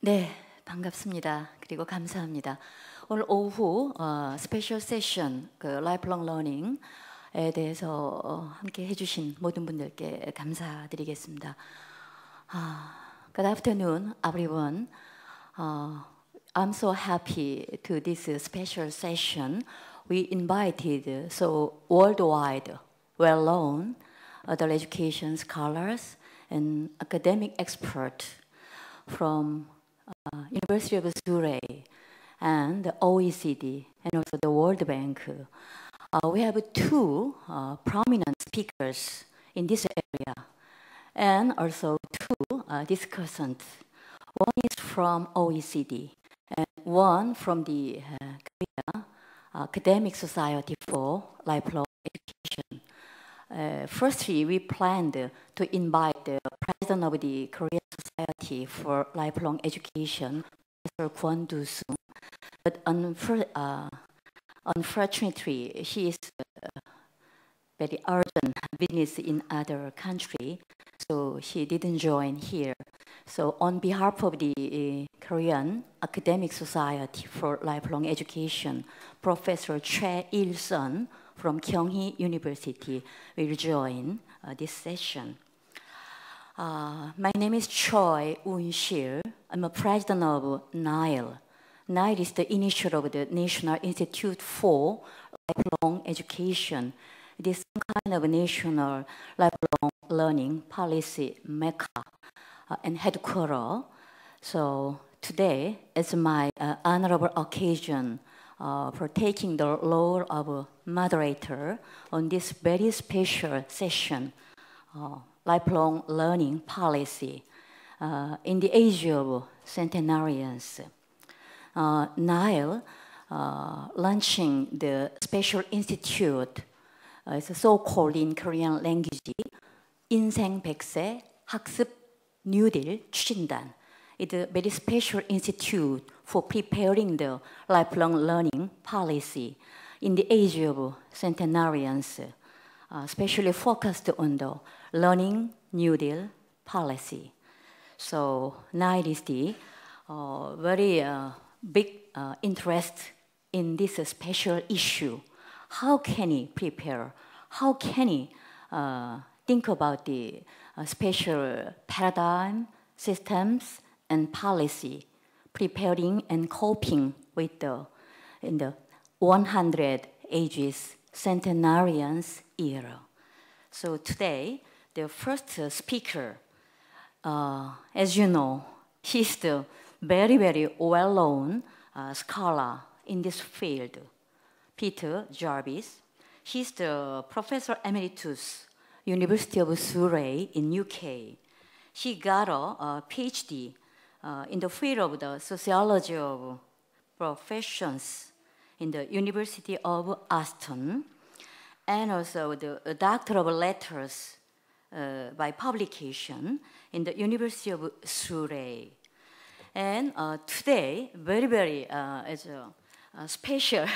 네, 반갑습니다. 그리고 감사합니다. 오늘 오후 스페셜 세션 그 라이프롱 러닝에 대해서 함께 해주신 모든 분들께 감사드리겠습니다. Good afternoon, everyone. I'm so happy to this special session. We invited so worldwide, well-known adult education scholars and academic experts from University of Surrey and the OECD and also the World Bank. We have two prominent speakers in this area and also two discussants. One is from OECD and one from the Korea Academic Society for Lifelong Education. Firstly, we planned to invite the president of the Korean Society for Lifelong Education, Professor Kwon Do-sung, but unfortunately, she is very urgent business in other country, so she didn't join here. So on behalf of the Korean Academic Society for Lifelong Education, Professor Choi Il-sun from Kyunghee University will join this session. My name is Choi Un-sil. I'm a president of NILE. NILE is the initial of the National Institute for Lifelong Education. It is some kind of a national lifelong learning policy mecca and headquarters. So today is my honorable occasion for taking the role of moderator on this very special session, lifelong learning policy in the age of centenarians. NILE launching the special institute, it's so-called in Korean language, 인생 100세 학습 뉴딜 추진단. It's a very special institute for preparing the lifelong learning policy in the age of centenarians, especially focused on the learning New Deal policy. So now it is the very big interest in this special issue. How can he prepare? How can he think about the special paradigm, systems, and policy, preparing and coping with the 100 ages centenarians era? So today, the first speaker, as you know, he's the very, very well-known scholar in this field, Peter Jarvis. He's the Professor Emeritus, University of Surrey in UK. He got a PhD in the field of the sociology of professions in the University of Aston, and also the Doctor of Letters by publication in the University of Surrey. And today, very, very as a special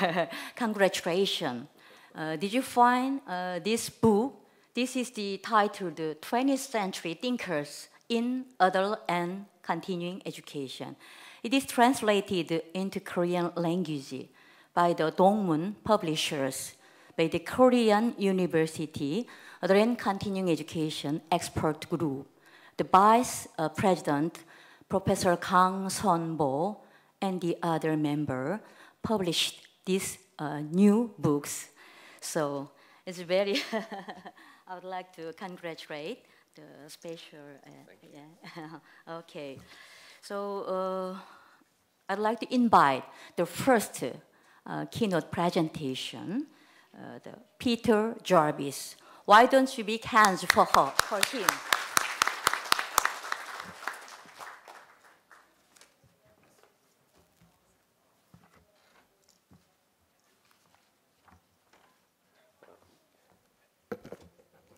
congratulations. Did you find this book? This is the title, The 20th Century Thinkers in Adult and Continuing Education. It is translated into Korean language by the Dongmun Publishers, by the Korean University Adult and Continuing Education Expert Group. The Vice President, Professor Kang Sun-bo, and the other member published these new books. So it's very, I would like to congratulate the special, okay. So I'd like to invite the first keynote presentation, the Peter Jarvis. Why don't you big hands for him?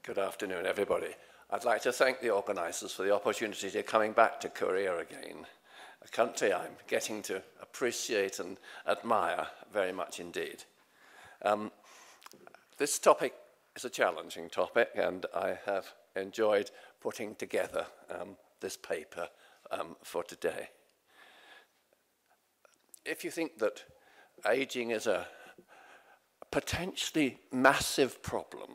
Good afternoon, everybody. I'd like to thank the organisers for the opportunity to coming back to Korea again, a country I'm getting to appreciate and admire very much indeed. This topic is a challenging topic, and I have enjoyed putting together this paper for today. if you think that aging is a potentially massive problem,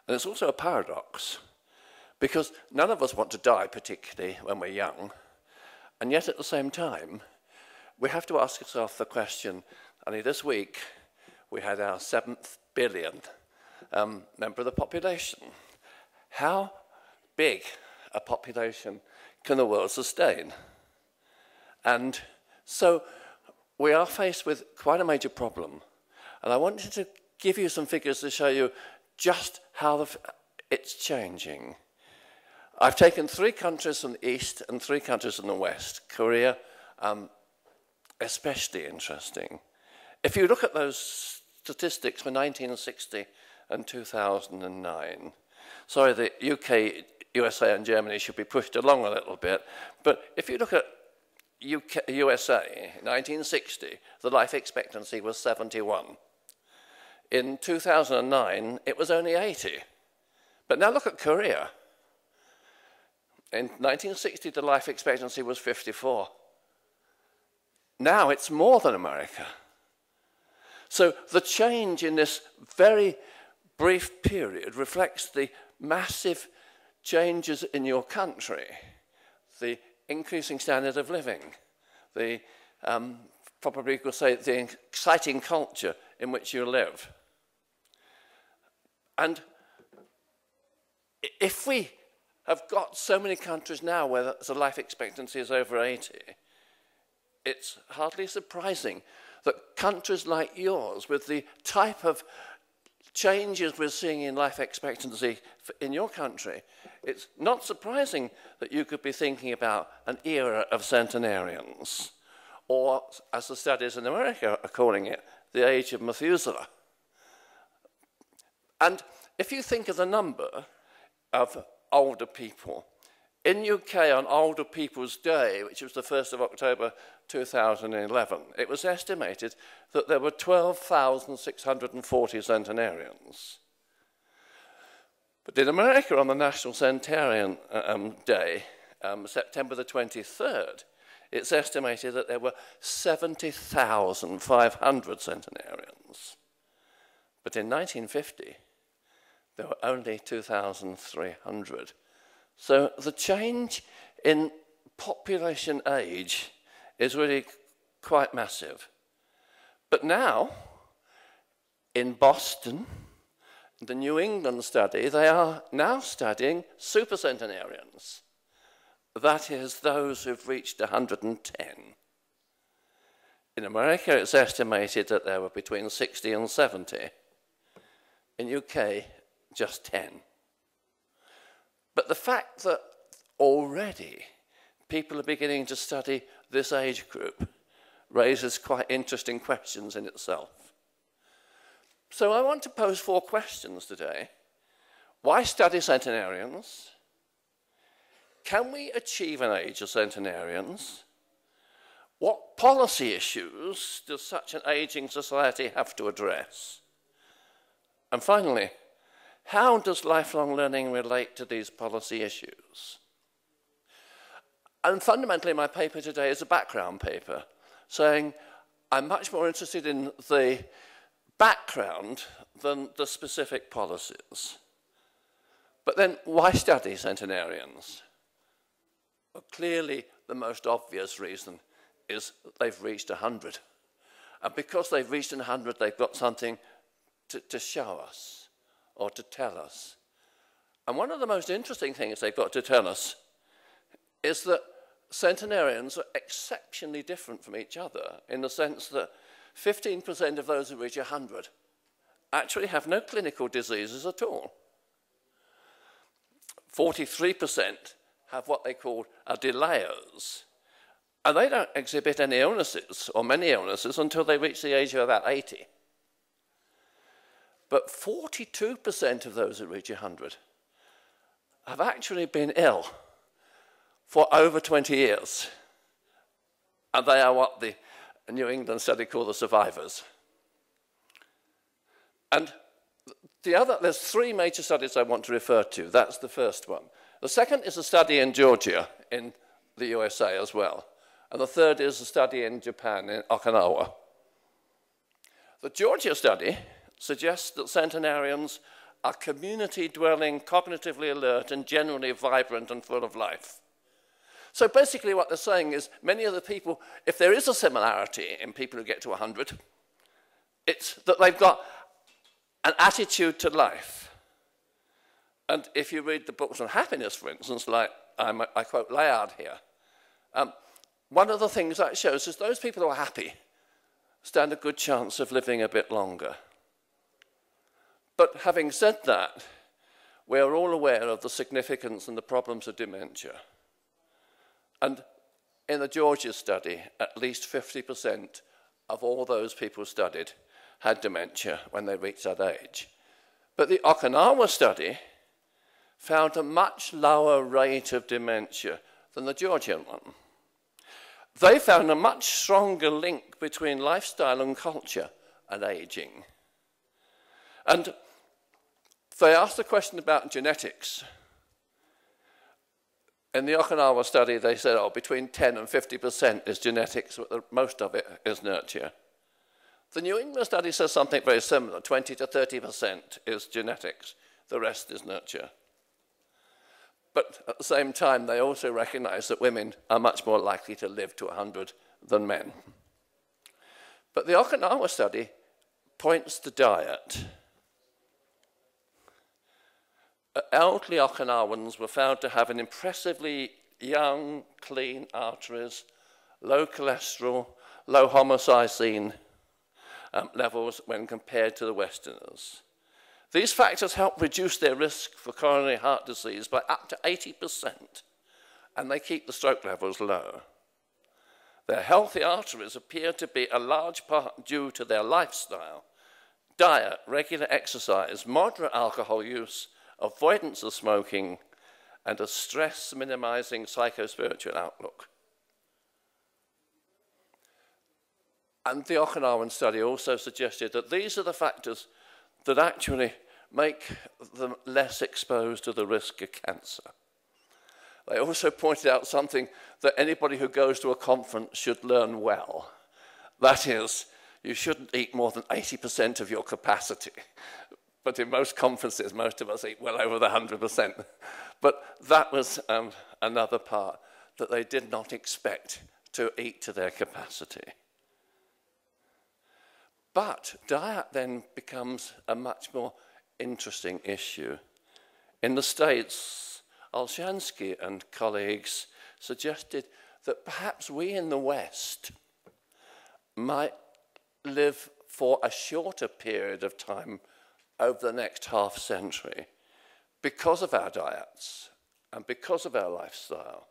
and it's also a paradox, because none of us want to die particularly when we're young, and yet at the same time, we have to ask ourselves the question, only this week we had our 7th billion member of the population. How big a population can the world sustain? And so we are faced with quite a major problem. And I wanted to give you some figures to show you just how it's changing. I've taken 3 countries from the East and 3 countries from the West. Korea, especially interesting. If you look at those statistics for 1960 and 2009, sorry, the UK, USA and Germany should be pushed along a little bit, but if you look at USA, 1960, the life expectancy was 71. In 2009, it was only 80. But now look at Korea. In 1960, the life expectancy was 54. Now it's more than America. So the change in this very brief period reflects the massive changes in your country, the increasing standard of living, the, probably you could say, the exciting culture in which you live. And if we have got so many countries now where the life expectancy is over 80, it's hardly surprising that countries like yours, with the type of changes we're seeing in life expectancy in your country, it's not surprising that you could be thinking about an era of centenarians, or, as the studies in America are calling it, the age of Methuselah. And if you think of the number of older people, in UK on Older People's Day, which was the 1st of October 2011, it was estimated that there were 12,640 centenarians. But in America on the National Centenarian Day, September the 23rd, it's estimated that there were 70,500 centenarians. But in 1950, there were only 2,300. So the change in population age is really quite massive. But now, in Boston, the New England study, they are now studying supercentenarians. That is, those who've reached 110. In America, it's estimated that there were between 60 and 70. In UK, just 10. But the fact that already people are beginning to study this age group raises quite interesting questions in itself. So I want to pose 4 questions today. Why study centenarians? Can we achieve an age of centenarians? What policy issues does such an aging society have to address? And finally, how does lifelong learning relate to these policy issues? And fundamentally, my paper today is a background paper, saying I'm much more interested in the background than the specific policies. But then, why study centenarians? Well, clearly, the most obvious reason is that they've reached 100. And because they've reached 100, they've got something to show us, or to tell us. And one of the most interesting things they've got to tell us is that centenarians are exceptionally different from each other, in the sense that 15% of those who reach 100 actually have no clinical diseases at all. 43% have what they call delayers, and they don't exhibit any illnesses, or many illnesses, until they reach the age of about 80. But 42% of those who reach 100 have actually been ill for over 20 years. And they are what the New England study call the survivors. And there's 3 major studies I want to refer to. That's the first one. The second is a study in Georgia, in the USA as well. And the third is a study in Japan, in Okinawa. The Georgia study suggests that centenarians are community-dwelling, cognitively alert, and generally vibrant and full of life. So basically what they're saying is many of the people, if there is a similarity in people who get to 100, it's that they've got an attitude to life. And if you read the books on happiness, for instance, like I quote Layard here, one of the things that shows is those people who are happy stand a good chance of living a bit longer. But having said that, we are all aware of the significance and the problems of dementia. And in the Georgia study, at least 50% of all those people studied had dementia when they reached that age. But the Okinawa study found a much lower rate of dementia than the Georgian one. They found a much stronger link between lifestyle and culture and aging. And they asked the question about genetics. In the Okinawa study, they said, between 10 and 50% is genetics, but most of it is nurture. The New England study says something very similar. 20 to 30% is genetics. The rest is nurture. But at the same time, they also recognize that women are much more likely to live to 100 than men. But the Okinawa study points to diet. Elderly Okinawans were found to have an impressively young, clean arteries, low cholesterol, low homocysteine levels when compared to the Westerners. These factors help reduce their risk for coronary heart disease by up to 80%, and they keep the stroke levels low. Their healthy arteries appear to be a large part due to their lifestyle, diet, regular exercise, moderate alcohol use, avoidance of smoking, and a stress-minimizing psychospiritual outlook. And the Okinawan study also suggested that these are the factors that actually make them less exposed to the risk of cancer. They also pointed out something that anybody who goes to a conference should learn well. That is, you shouldn't eat more than 80% of your capacity. But in most conferences, most of us eat well over the 100%. But that was another part, that they did not expect to eat to their capacity. But diet then becomes a much more interesting issue. In the States, Olshansky and colleagues suggested that perhaps we in the West might live for a shorter period of time over the next half century because of our diets and because of our lifestyle.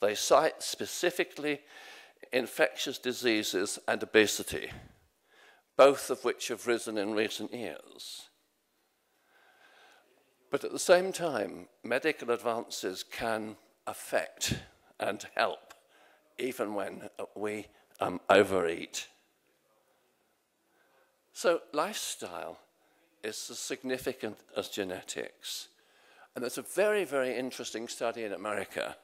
They cite specifically infectious diseases and obesity, both of which have risen in recent years. But at the same time, medical advances can affect and help even when we overeat. So lifestyle is as significant as genetics. And there's a very, very interesting study in America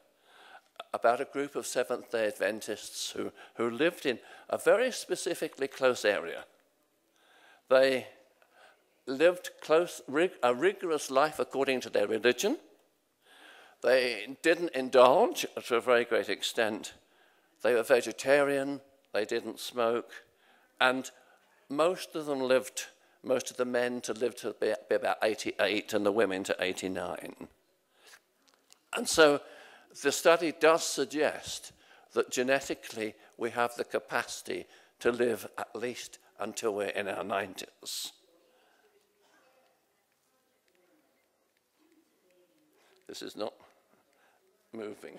about a group of Seventh-day Adventists who lived in a very specifically close area. They lived a rigorous life according to their religion. They didn't indulge to a very great extent. They were vegetarian, they didn't smoke, and most of the men to live to be about 88 and the women to 89. And so the study does suggest that genetically we have the capacity to live at least until we're in our 90s. This is not moving.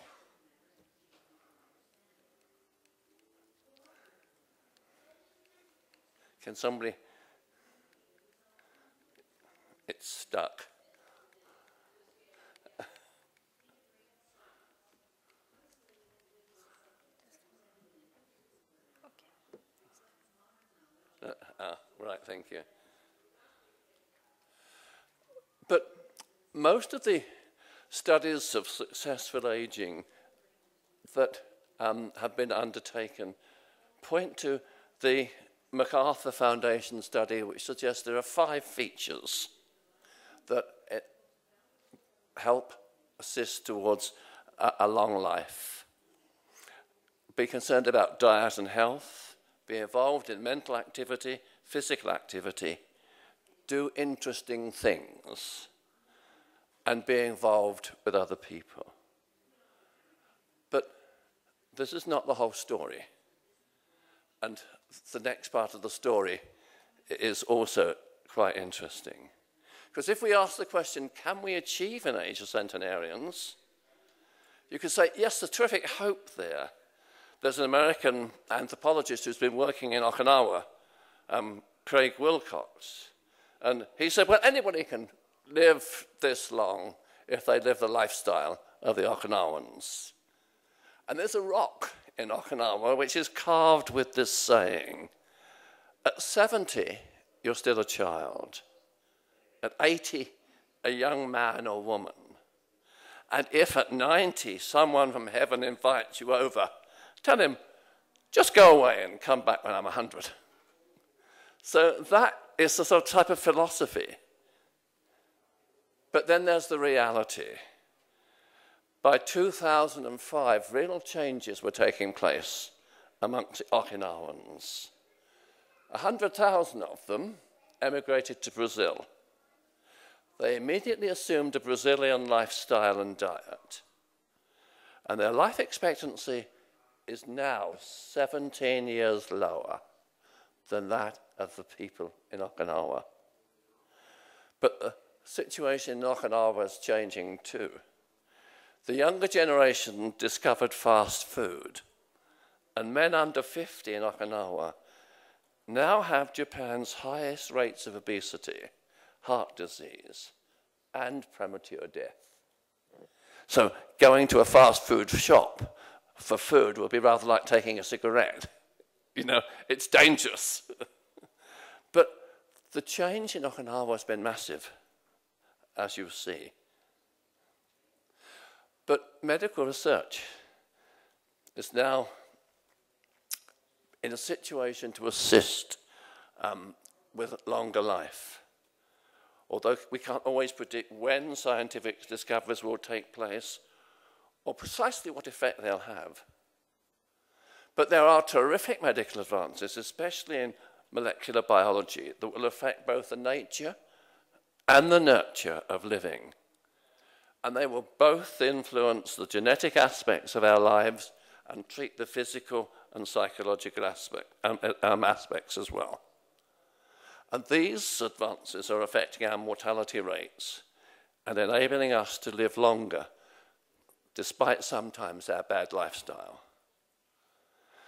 Can somebody? It's stuck. Right, thank you. But most of the studies of successful aging that have been undertaken point to the Macarthur Foundation study, which suggests there are 5 features that help assist towards a long life. Be concerned about diet and health, be involved in mental activity, physical activity, do interesting things, and be involved with other people. But this is not the whole story. And the next part of the story is also quite interesting. Because if we ask the question, can we achieve an Age of Centenarians? You could say, yes, there's terrific hope there. There's an American anthropologist who's been working in Okinawa, Craig Wilcox. And he said, well, anybody can live this long if they live the lifestyle of the Okinawans. And there's a rock in Okinawa which is carved with this saying, at 70, you're still a child. At 80, a young man or woman. And if at 90, someone from heaven invites you over, tell him, just go away and come back when I'm 100. So that is the sort of type of philosophy. But then there's the reality. By 2005, real changes were taking place amongst the Okinawans. 100,000 of them emigrated to Brazil. They immediately assumed a Brazilian lifestyle and diet. And their life expectancy is now 17 years lower than that of the people in Okinawa. But the situation in Okinawa is changing too. The younger generation discovered fast food, and men under 50 in Okinawa now have Japan's highest rates of obesity, heart disease, and premature death. So going to a fast food shop for food would be rather like taking a cigarette. You know, it's dangerous. But the change in Okinawa has been massive, as you see. But medical research is now in a situation to assist with longer life. Although we can't always predict when scientific discoveries will take place or precisely what effect they'll have. But there are terrific medical advances, especially in molecular biology, that will affect both the nature and the nurture of living. And they will both influence the genetic aspects of our lives and treat the physical and psychological aspects as well. And these advances are affecting our mortality rates and enabling us to live longer, despite sometimes our bad lifestyle.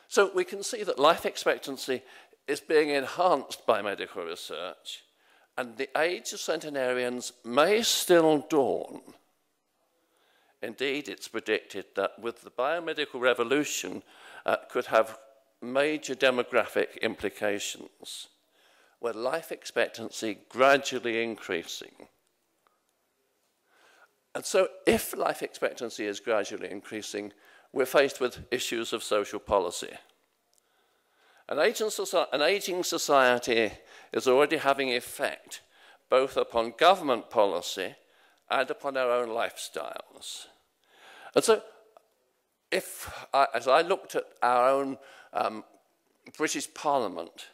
So we can see that life expectancy is being enhanced by medical research, and the age of centenarians may still dawn. Indeed, it's predicted that with the biomedical revolution could have major demographic implications, with life expectancy gradually increasing. And so if life expectancy is gradually increasing, we're faced with issues of social policy. An aging society is already having effect both upon government policy and upon our own lifestyles. And so as I looked at our own British Parliament,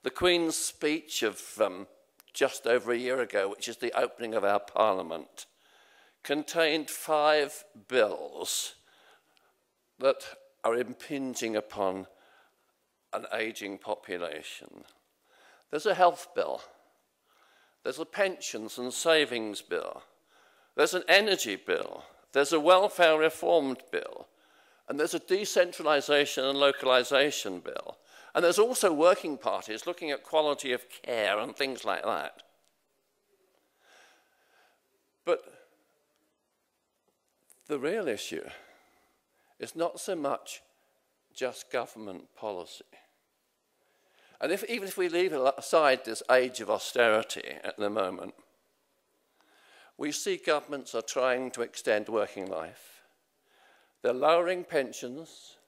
the Queen's speech of just over a year ago, which is the opening of our Parliament, contained 5 bills that are impinging upon an ageing population. There's a health bill. There's a pensions and savings bill. There's an energy bill. There's a welfare reform bill. And there's a decentralisation and localisation bill. And there's also working parties looking at quality of care and things like that. But the real issue is not so much just government policy. And even if we leave aside this age of austerity at the moment, we see governments are trying to extend working life. They're lowering pensions,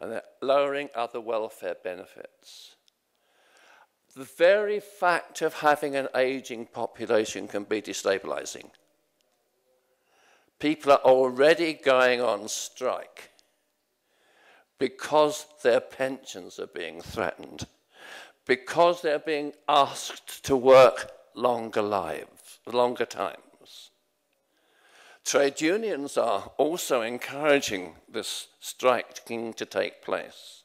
and they're lowering other welfare benefits. The very fact of having an aging population can be destabilizing. People are already going on strike because their pensions are being threatened, because they're being asked to work longer times. Trade unions are also encouraging this striking to take place.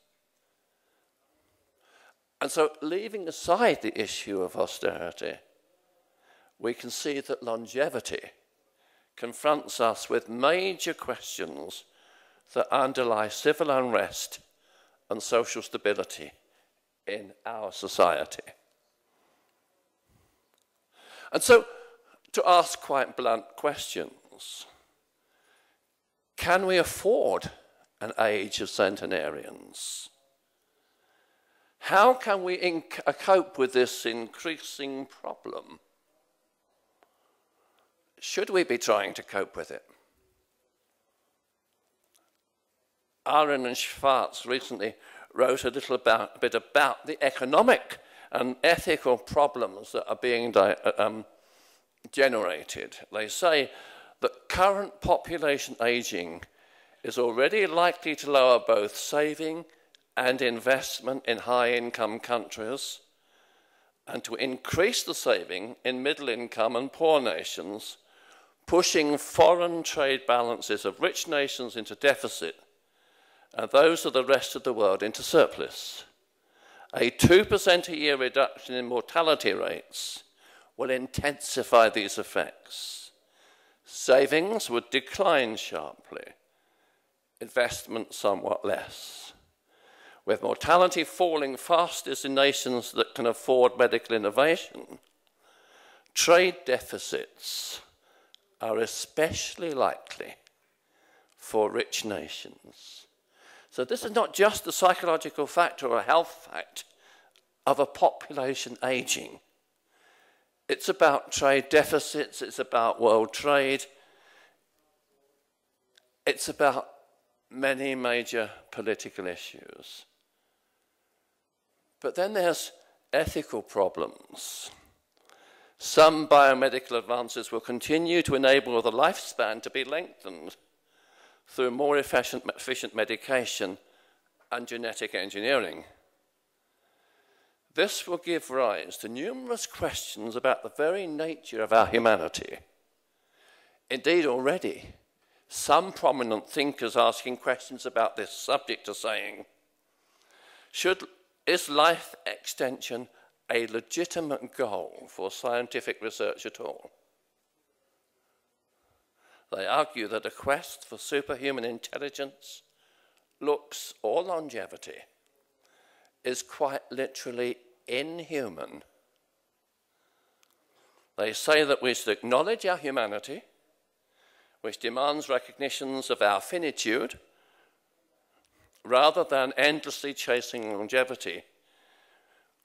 And so, leaving aside the issue of austerity, we can see that longevity confronts us with major questions that underlie civil unrest and social stability in our society. And so, to ask quite blunt questions, can we afford an age of centenarians? How can we cope with this increasing problem? Should we be trying to cope with it? Aaron and Schwartz recently wrote a bit about the economic and ethical problems that are being generated. They say that current population aging is already likely to lower both saving and investment in high-income countries, and to increase the saving in middle-income and poor nations, pushing foreign trade balances of rich nations into deficit and those of the rest of the world into surplus. A 2% a year reduction in mortality rates will intensify these effects. Savings would decline sharply, investment somewhat less. With mortality falling fastest in nations that can afford medical innovation, trade deficits are especially likely for rich nations. So this is not just a psychological fact or a health fact of a population aging. It's about trade deficits, it's about world trade, it's about many major political issues. But then there's ethical problems. Some biomedical advances will continue to enable the lifespan to be lengthened through more efficient medication and genetic engineering. This will give rise to numerous questions about the very nature of our humanity. Indeed, already, some prominent thinkers asking questions about this subject are saying, is life extension a legitimate goal for scientific research at all? They argue that a quest for superhuman intelligence, looks, or longevity is quite literally inhuman. They say that we should acknowledge our humanity, which demands recognitions of our finitude, rather than endlessly chasing longevity,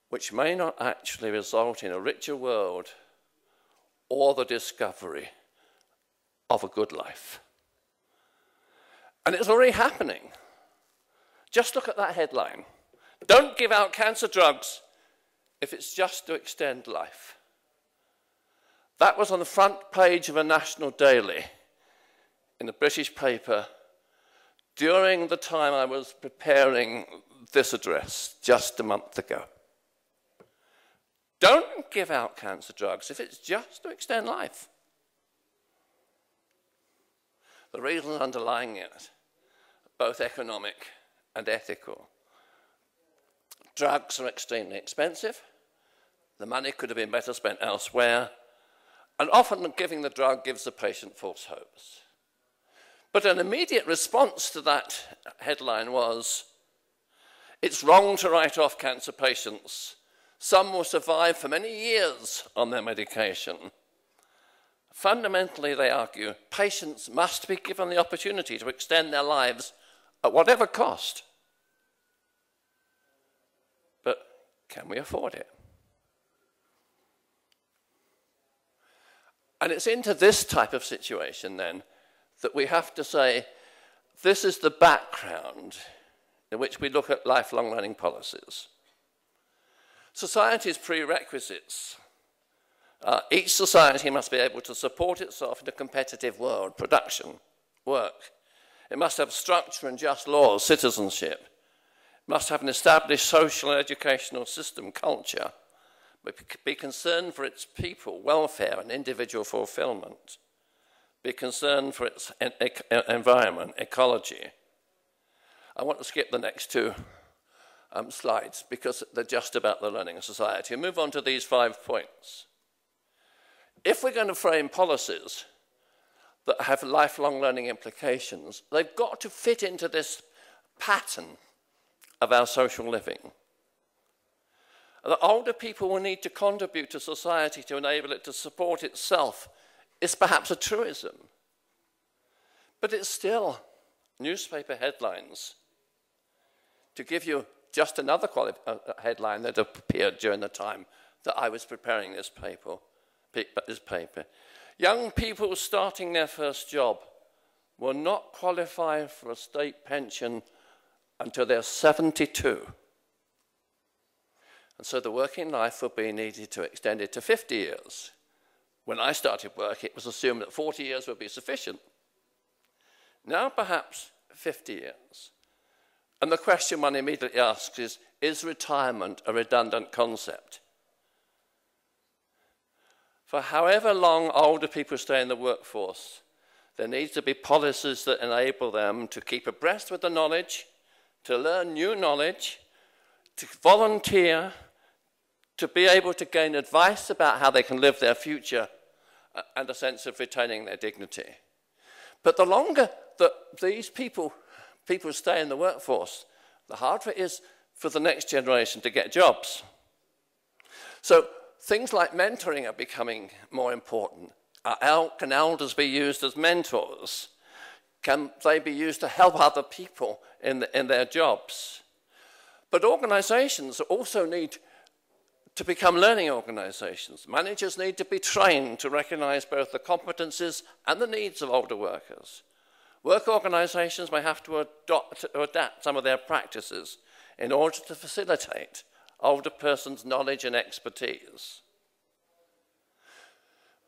which may not actually result in a richer world or the discovery of a good life. And it's already happening. Just look at that headline. Don't give out cancer drugs if it's just to extend life. That was on the front page of a national daily in a British paper during the time I was preparing this address just a month ago. Don't give out cancer drugs if it's just to extend life. The reasons underlying it, both economic and ethical. Drugs are extremely expensive. The money could have been better spent elsewhere. And often giving the drug gives the patient false hopes. But an immediate response to that headline was, it's wrong to write off cancer patients. Some will survive for many years on their medication. Fundamentally, they argue, patients must be given the opportunity to extend their lives at whatever cost. But can we afford it? And it's into this type of situation, then, that we have to say, this is the background in which we look at lifelong learning policies. Society's prerequisites. Each society must be able to support itself in a competitive world, production, work. It must have structure and just laws, citizenship. It must have an established social and educational system, culture. Be concerned for its people, welfare and individual fulfillment. Be concerned for its environment, ecology. I want to skip the next two slides because they're just about the learning of society and move on to these 5 points. If we're going to frame policies that have lifelong learning implications, they've got to fit into this pattern of our social living. The older people will need to contribute to society to enable it to support itself. It's perhaps a truism, but it's still newspaper headlines. To give you just another headline that appeared during the time that I was preparing this paper. Young people starting their first job will not qualify for a state pension until they're 72. And so the working life will be needed to extend it to 50 years. When I started work, it was assumed that 40 years would be sufficient. Now perhaps 50 years. And the question one immediately asks is retirement a redundant concept? For however long older people stay in the workforce, there needs to be policies that enable them to keep abreast with the knowledge, to learn new knowledge, to volunteer, to be able to gain advice about how they can live their future, and a sense of retaining their dignity. But the longer that these people stay in the workforce, the harder it is for the next generation to get jobs. So things like mentoring are becoming more important. Can elders be used as mentors? Can they be used to help other people in their jobs? But organizations also need to become learning organizations. Managers need to be trained to recognize both the competencies and the needs of older workers. Work organizations may have to adapt some of their practices in order to facilitate older persons' knowledge and expertise.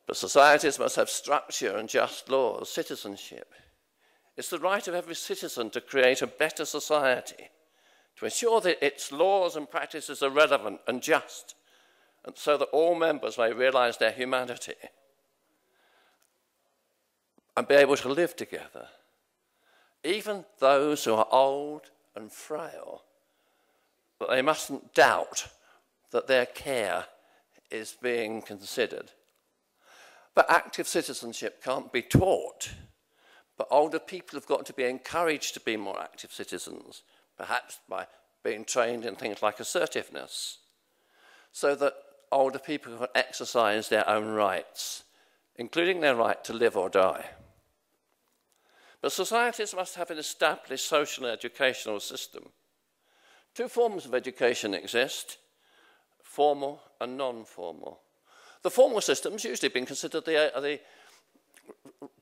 But societies must have structure and just laws, citizenship. It's the right of every citizen to create a better society, to ensure that its laws and practices are relevant and just, and so that all members may realize their humanity and be able to live together. Even those who are old and frail, but they mustn't doubt that their care is being considered. But active citizenship can't be taught. But older people have got to be encouraged to be more active citizens, perhaps by being trained in things like assertiveness, so that older people can exercise their own rights, including their right to live or die. But societies must have an established social and educational system. Two forms of education exist, formal and non-formal. The formal system's usually been considered the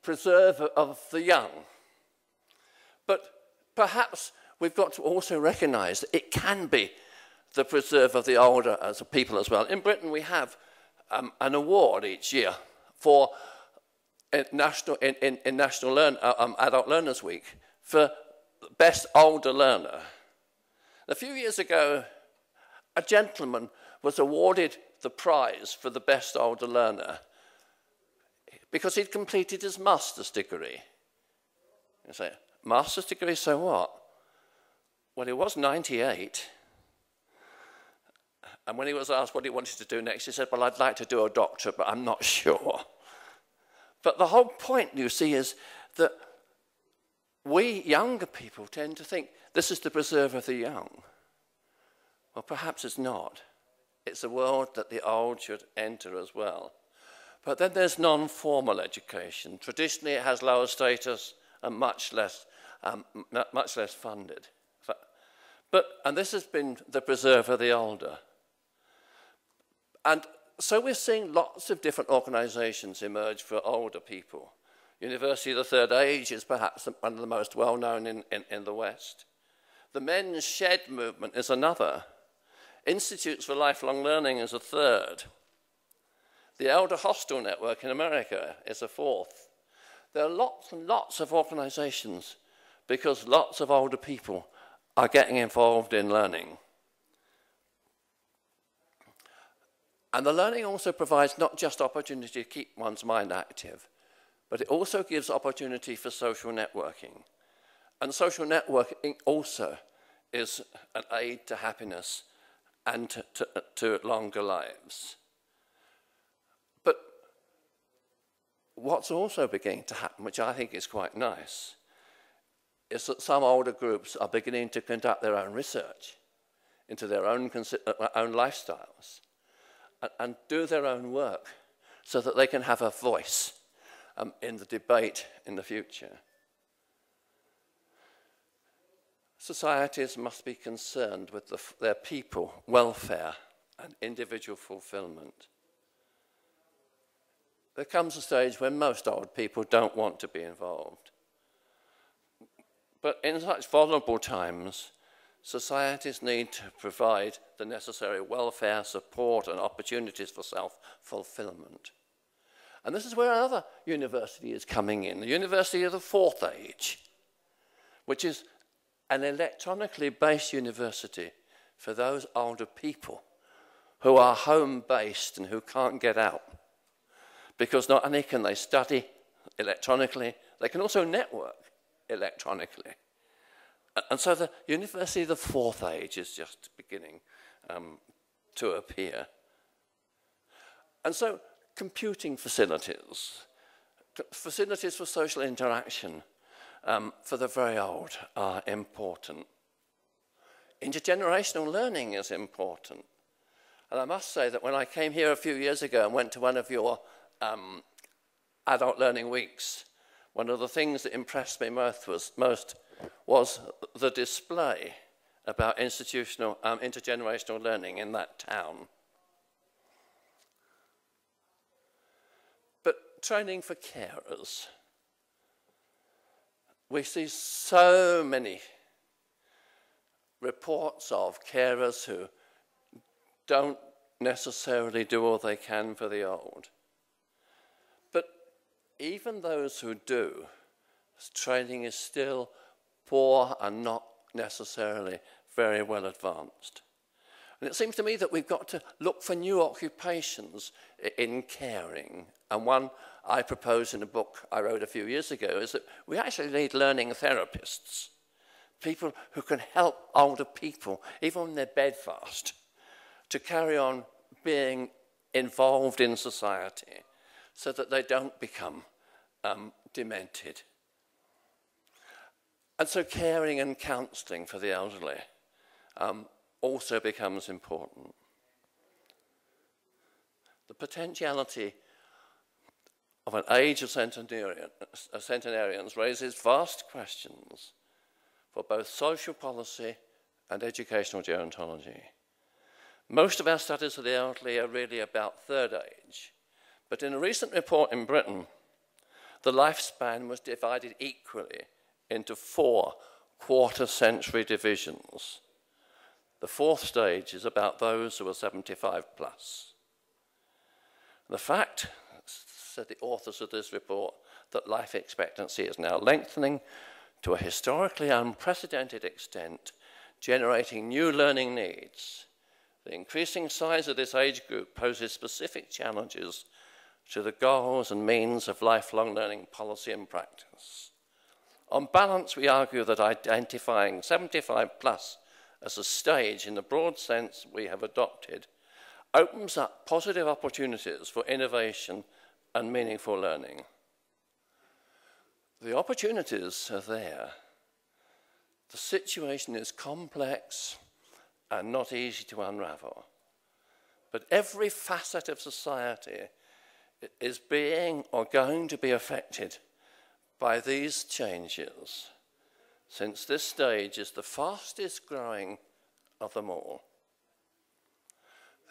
preserver of the young. But perhaps we've got to also recognize that it can be the preserve of the older as a people as well. In Britain, we have an award each year for National Adult Learners Week for Best Older Learner. A few years ago, a gentleman was awarded the prize for the Best Older Learner because he'd completed his master's degree. You say, master's degree, so what? Well, he was 98. And when he was asked what he wanted to do next, he said, well, I'd like to do a doctorate, but I'm not sure. But the whole point, you see, is that we younger people tend to think this is the preserve of the young. Well, perhaps it's not. It's a world that the old should enter as well. But then there's non-formal education. Traditionally, it has lower status and much less funded. And this has been the preserve of the older. And so we're seeing lots of different organizations emerge for older people. University of the Third Age is perhaps one of the most well-known in the West. The men's shed movement is another. Institutes for Lifelong Learning is a third. The Elder Hostel Network in America is a fourth. There are lots and lots of organizations because lots of older people are getting involved in learning. And the learning also provides not just opportunity to keep one's mind active, but it also gives opportunity for social networking. And social networking also is an aid to happiness and to longer lives. But what's also beginning to happen, which I think is quite nice, is that some older groups are beginning to conduct their own research into their own lifestyles and do their own work so that they can have a voice in the debate in the future. Societies must be concerned with their people, welfare, and individual fulfillment. There comes a stage when most old people don't want to be involved. But in such vulnerable times, societies need to provide the necessary welfare, support, and opportunities for self-fulfillment. And this is where another university is coming in, the University of the Fourth Age, which is an electronically based university for those older people who are home-based and who can't get out. Because not only can they study electronically, they can also network electronically. And so the University of the Fourth Age is just beginning to appear. And so computing facilities for social interaction for the very old are important. Intergenerational learning is important. And I must say that when I came here a few years ago and went to one of your adult learning weeks, one of the things that impressed me most was the display about intergenerational learning in that town. But training for carers. We see so many reports of carers who don't necessarily do all they can for the old. But even those who do, training is still poor and not necessarily very well advanced. And it seems to me that we've got to look for new occupations in caring. And one I proposed in a book I wrote a few years ago is that we actually need learning therapists, people who can help older people, even when they're bedfast, to carry on being involved in society so that they don't become demented. And so caring and counselling for the elderly also becomes important. The potentiality of an age of centenarians raises vast questions for both social policy and educational gerontology. Most of our studies of the elderly are really about third age, but in a recent report in Britain, the lifespan was divided equally into 4 quarter-century divisions. The fourth stage is about those who are 75 plus. The fact, said the authors of this report, that life expectancy is now lengthening to a historically unprecedented extent, generating new learning needs. The increasing size of this age group poses specific challenges to the goals and means of lifelong learning policy and practice. On balance, we argue that identifying 75 plus as a stage in the broad sense we have adopted opens up positive opportunities for innovation and meaningful learning. The opportunities are there. The situation is complex and not easy to unravel. But every facet of society is being or going to be affected by these changes, since this stage is the fastest growing of them all.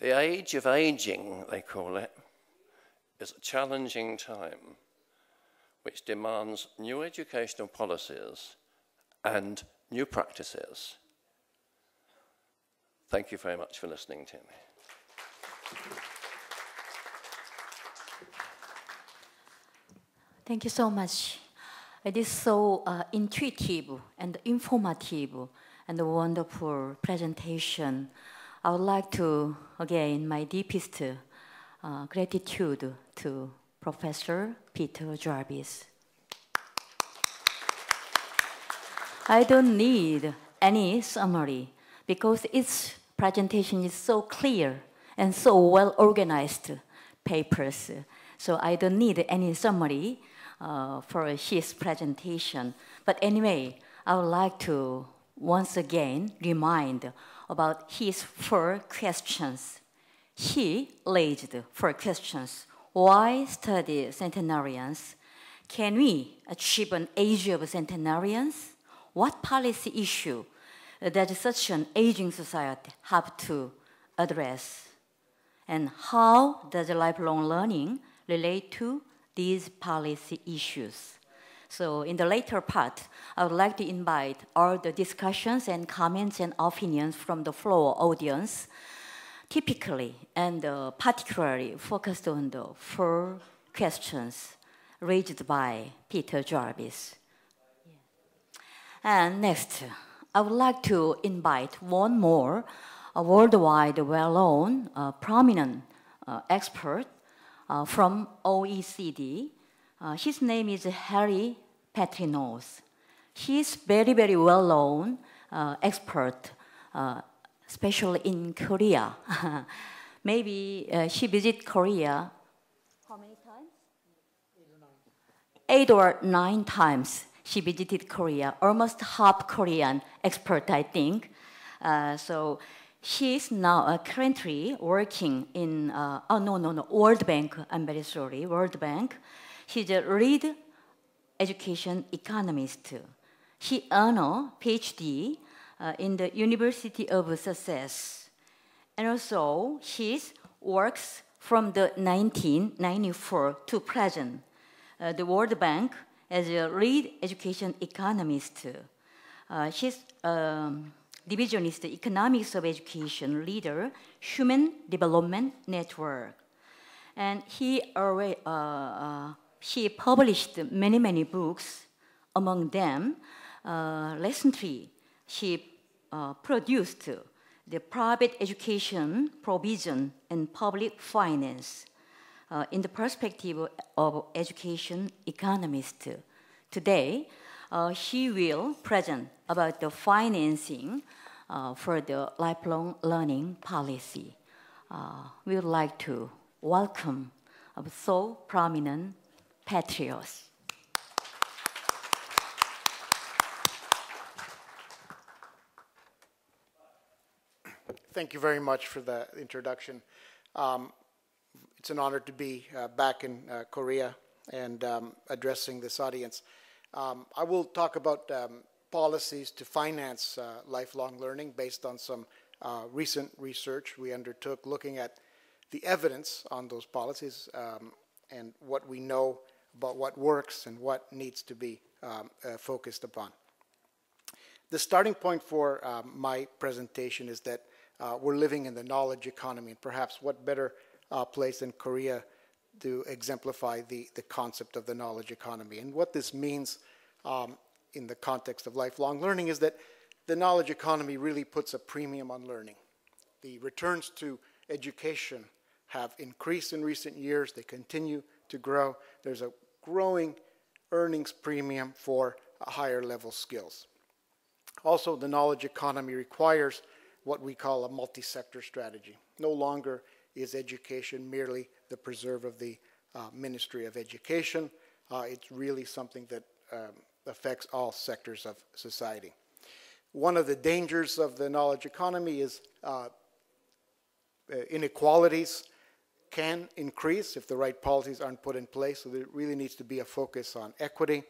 The age of aging, they call it, is a challenging time which demands new educational policies and new practices Thank you very much for listening to me. Thank you so much. It is so intuitive and informative and a wonderful presentation. I would like to, again, my deepest gratitude to Professor Peter Jarvis. I don't need any summary because its presentation is so clear and so well organized papers. So I don't need any summary for his presentation. But anyway, I would like to once again remind about his 4 questions. He raised 4 questions. Why study centenarians? Can we achieve an age of centenarians? What policy issue does such an aging society have to address? And how does lifelong learning relate to these policy issues? So in the later part, I would like to invite all the discussions and comments and opinions from the floor audience, typically and particularly focused on the 4 questions raised by Peter Jarvis. And next, I would like to invite one more worldwide well-known, prominent expert from OECD. His name is Harry Petrinos. He's very, very well-known expert, especially in Korea. Maybe he visited Korea how many times? 8 or 9 times. She visited Korea, almost half Korean expert, I think. So she's now currently working in, World Bank, I'm very sorry, World Bank. She's a lead education economist. She earned a PhD in the University of Sussex. And also, she works from the 1994 to present. The World Bank as a lead education economist. She's divisionist economics of education leader, Human Development Network. And she published many, many books. Among them, recently, she produced the Private Education Provision and Public Finance in the perspective of education economist. Today, she will present about the financing for the lifelong learning policy. We would like to welcome so prominent Petrinos. Thank you very much for the introduction. It's an honor to be back in Korea and addressing this audience. I will talk about policies to finance lifelong learning based on some recent research we undertook looking at the evidence on those policies and what we know about what works and what needs to be focused upon. The starting point for my presentation is that we're living in the knowledge economy, and perhaps what better place in Korea to exemplify the concept of the knowledge economy. And what this means in the context of lifelong learning is that the knowledge economy really puts a premium on learning. The returns to education have increased in recent years. They continue to grow. There's a growing earnings premium for higher level skills. Also, the knowledge economy requires what we call a multi-sector strategy. No longer is education merely the preserve of the Ministry of Education. It's really something that affects all sectors of society. One of the dangers of the knowledge economy is inequalities can increase if the right policies aren't put in place, so there really needs to be a focus on equity.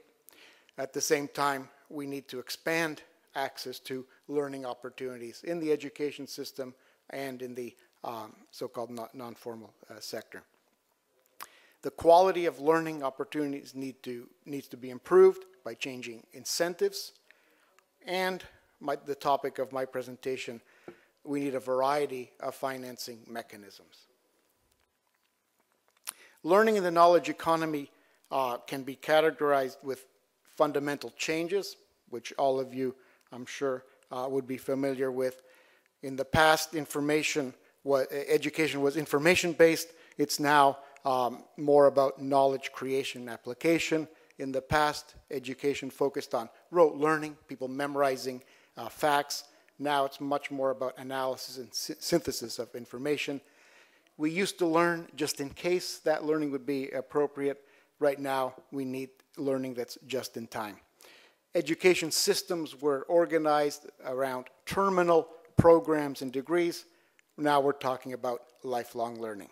At the same time, we need to expand access to learning opportunities in the education system and in the so-called non-formal sector. The quality of learning opportunities needs to be improved by changing incentives, and the topic of my presentation, we need a variety of financing mechanisms. Learning in the knowledge economy can be categorized with fundamental changes, which all of you, I'm sure, would be familiar with. In the past, education was information-based. It's now more about knowledge creation and application. In the past, education focused on rote learning, people memorizing facts. Now it's much more about analysis and synthesis of information. We used to learn just in case that learning would be appropriate. Right now, we need learning that's just in time. Education systems were organized around terminal programs and degrees. Now we're talking about lifelong learning.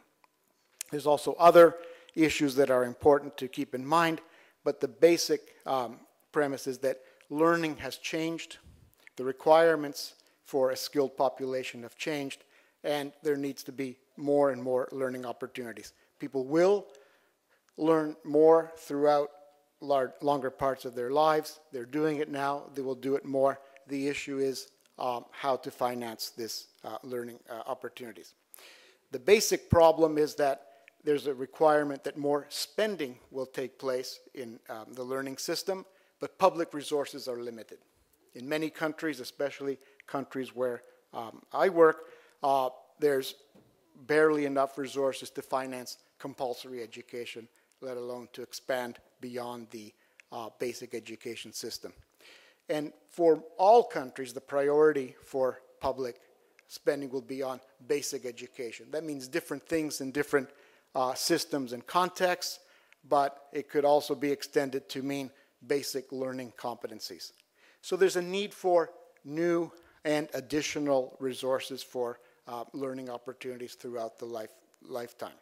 There's also other issues that are important to keep in mind, but the basic premise is that learning has changed, the requirements for a skilled population have changed, and there needs to be more and more learning opportunities. People will learn more throughout longer parts of their lives. They're doing it now. They will do it more. The issue is how to finance this learning opportunities. The basic problem is that there's a requirement that more spending will take place in the learning system, but public resources are limited. In many countries, especially countries where I work, there's barely enough resources to finance compulsory education, let alone to expand beyond the basic education system. And for all countries, the priority for public spending will be on basic education. That means different things in different systems and contexts, but it could also be extended to mean basic learning competencies. So there's a need for new and additional resources for learning opportunities throughout the lifetime.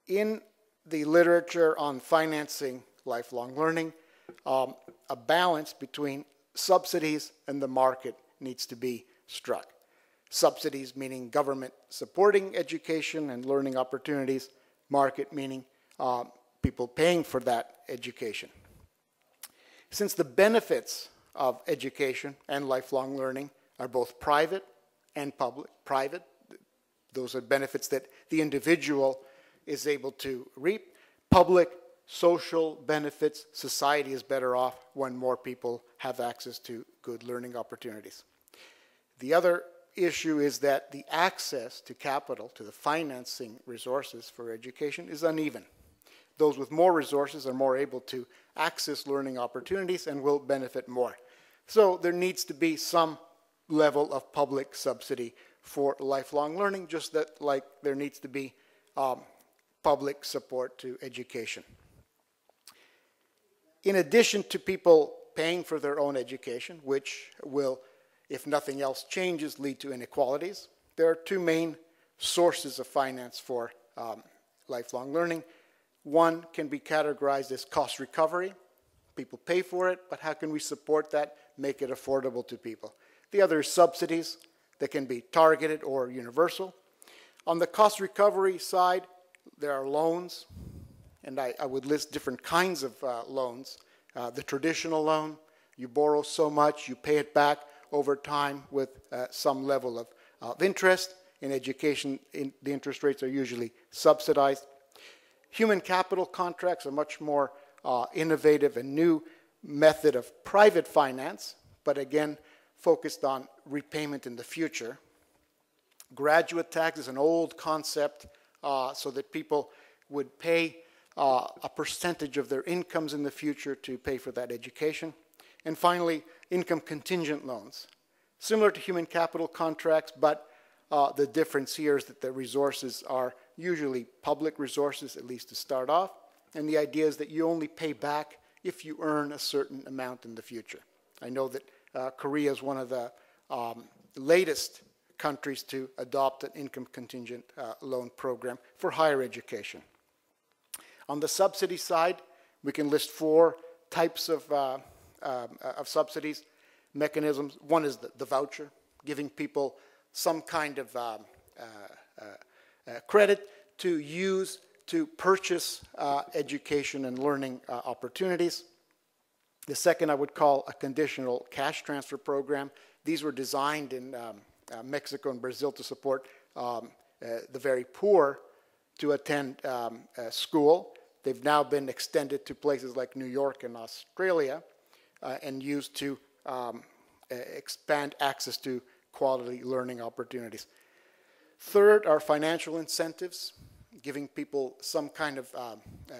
In the literature on financing lifelong learning, a balance between subsidies and the market needs to be struck. Subsidies meaning government supporting education and learning opportunities, market meaning people paying for that education. Since the benefits of education and lifelong learning are both private and public, private, those are benefits that the individual is able to reap. Public, social benefits, society is better off when more people have access to good learning opportunities. The other issue is that the access to capital, to the financing resources for education, is uneven. Those with more resources are more able to access learning opportunities and will benefit more. So there needs to be some level of public subsidy for lifelong learning, just that like there needs to be public support to education. In addition to people paying for their own education, which will, if nothing else changes, lead to inequalities, there are two main sources of finance for lifelong learning. One can be categorized as cost recovery. People pay for it, but how can we support that, make it affordable to people? The other is subsidies that can be targeted or universal. On the cost recovery side, there are loans, and I would list different kinds of loans. The traditional loan, you borrow so much, you pay it back over time with some level of interest. In education, the interest rates are usually subsidized. Human capital contracts are much more innovative and new method of private finance, but again, focused on repayment in the future. Graduate tax is an old concept so that people would pay a percentage of their incomes in the future to pay for that education. And finally, income contingent loans. Similar to human capital contracts, but the difference here is that the resources are usually public resources, at least to start off, and the idea is that you only pay back if you earn a certain amount in the future. I know that Korea is one of the latest countries to adopt an income contingent loan program for higher education. On the subsidy side, we can list four types of subsidies, mechanisms. One is the voucher, giving people some kind of credit to use to purchase education and learning opportunities. The second I would call a conditional cash transfer program, These were designed in Mexico and Brazil to support the very poor to attend school. They've now been extended to places like New York and Australia and used to expand access to quality learning opportunities. Third are financial incentives, giving people some kind of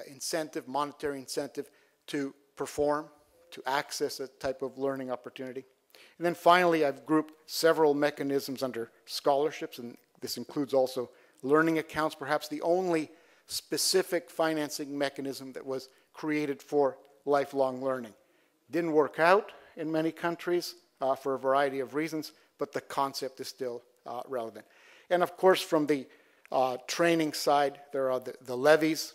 incentive, monetary incentive to perform, to access a type of learning opportunity. And then finally, I've grouped several mechanisms under scholarships, and this includes also learning accounts, perhaps the only specific financing mechanism that was created for lifelong learning. Didn't work out in many countries for a variety of reasons, but the concept is still relevant. And of course, from the training side, there are the levies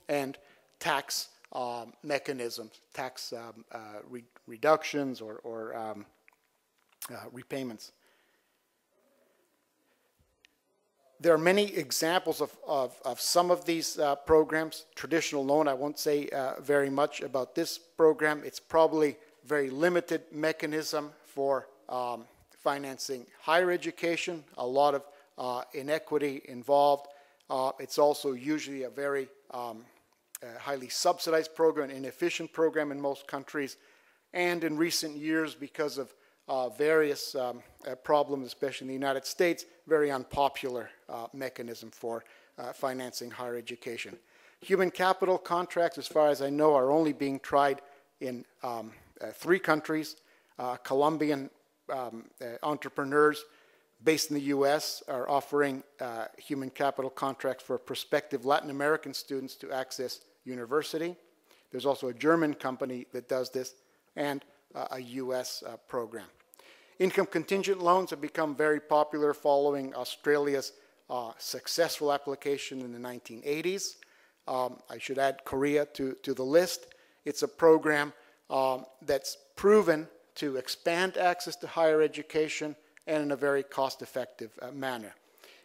and tax mechanisms, tax reductions or repayments. There are many examples of some of these programs. Traditional loan, I won't say very much about this program. It's probably a very limited mechanism for financing higher education, a lot of inequity involved. It's also usually a very highly subsidized program, an inefficient program in most countries. And in recent years, because of various problems, especially in the United States, very unpopular mechanism for financing higher education. Human capital contracts, as far as I know, are only being tried in 3 countries. Colombian entrepreneurs based in the US are offering human capital contracts for prospective Latin American students to access university. There's also a German company that does this, and a US program. Income contingent loans have become very popular following Australia's successful application in the 1980s. I should add Korea to the list. It's a program that's proven to expand access to higher education and in a very cost-effective manner.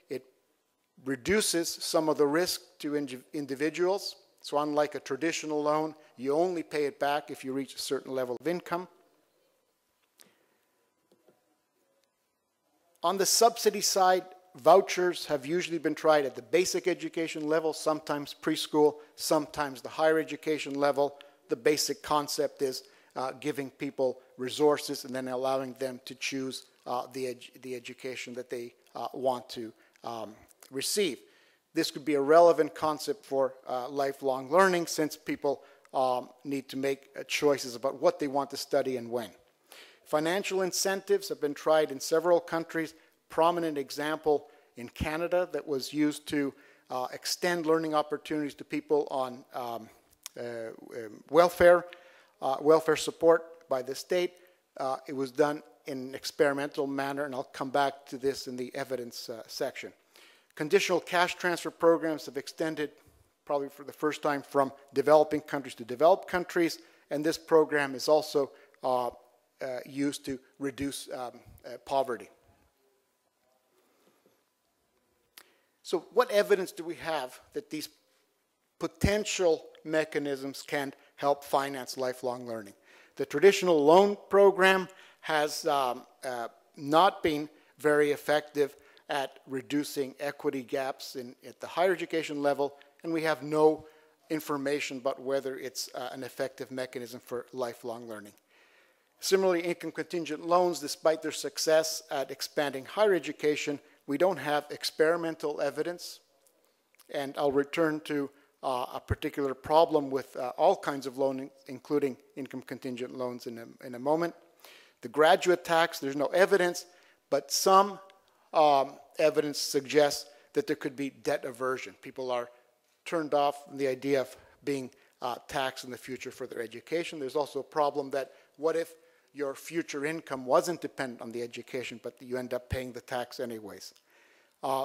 It reduces some of the risk to individuals. So unlike a traditional loan, you only pay it back if you reach a certain level of income. On the subsidy side, vouchers have usually been tried at the basic education level, sometimes preschool, sometimes the higher education level. The basic concept is giving people resources and then allowing them to choose the education that they want to receive. This could be a relevant concept for lifelong learning, since people need to make choices about what they want to study and when. Financial incentives have been tried in several countries. Prominent example in Canada that was used to extend learning opportunities to people on welfare support by the state. It was done in an experimental manner, and I'll come back to this in the evidence section. Conditional cash transfer programs have extended, probably for the first time, from developing countries to developed countries, and this program is also used to reduce poverty. So what evidence do we have that these potential mechanisms can help finance lifelong learning? The traditional loan program has not been very effective at reducing equity gaps at the higher education level, and we have no information about whether it's an effective mechanism for lifelong learning. Similarly, income contingent loans, despite their success at expanding higher education, we don't have experimental evidence, and I'll return to a particular problem with all kinds of loaning, including income contingent loans in a moment. The graduate tax, there's no evidence, but some evidence suggests that there could be debt aversion. People are turned off from the idea of being taxed in the future for their education. There's also a problem that what if your future income wasn't dependent on the education, but you end up paying the tax anyways?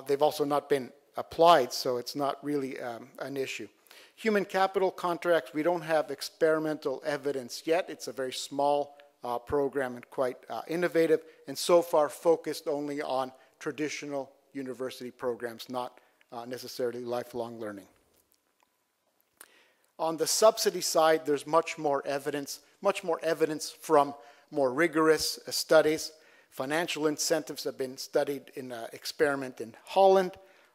They've also not been applied, so it's not really an issue. Human capital contracts, we don't have experimental evidence yet. It's a very small program and quite innovative, and so far focused only on traditional university programs, not necessarily lifelong learning. On the subsidy side, there's much more evidence from more rigorous studies. Financial incentives have been studied in an experiment in Holland.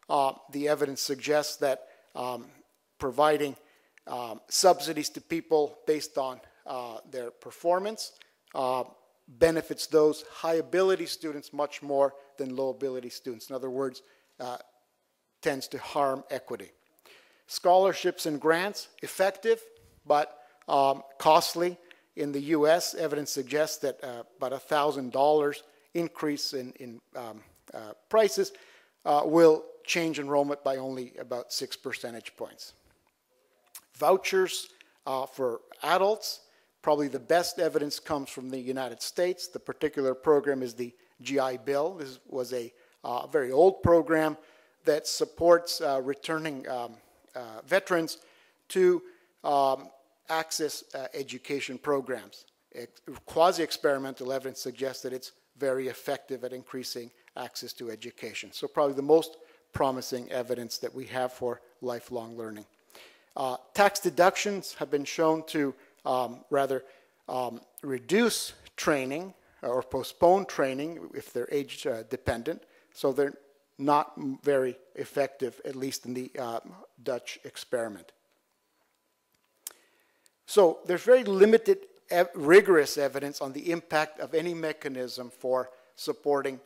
The evidence suggests that providing subsidies to people based on their performance benefits those high ability students much more than low ability students. In other words, tends to harm equity. Scholarships and grants, effective, but costly. In the US, evidence suggests that about $1,000 increase in prices will change enrollment by only about 6 percentage points. Vouchers for adults, probably the best evidence comes from the United States. The particular program is the GI Bill. This was a very old program that supports returning veterans to access education programs. Quasi-experimental evidence suggests that it's very effective at increasing access to education. So probably the most promising evidence that we have for lifelong learning. Tax deductions have been shown to reduce training or postpone training if they're age dependent. So they're not very effective, at least in the Dutch experiment. So there's very limited rigorous evidence on the impact of any mechanism for supporting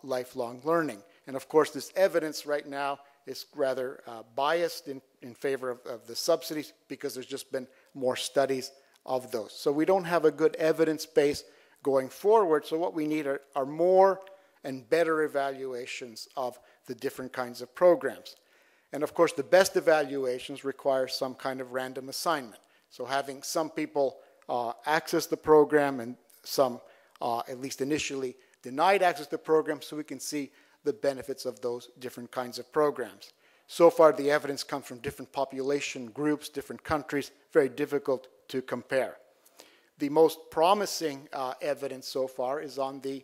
lifelong learning. And of course, this evidence right now is rather biased in favor of the subsidies because there's just been more studies of those. So we don't have a good evidence base going forward. So what we need are more and better evaluations of the different kinds of programs. And of course, the best evaluations require some kind of random assignment. So having some people access the program and some, at least initially, denied access to the program so we can see the benefits of those different kinds of programs. So far, the evidence comes from different population groups, different countries, very difficult to compare. The most promising evidence so far is on the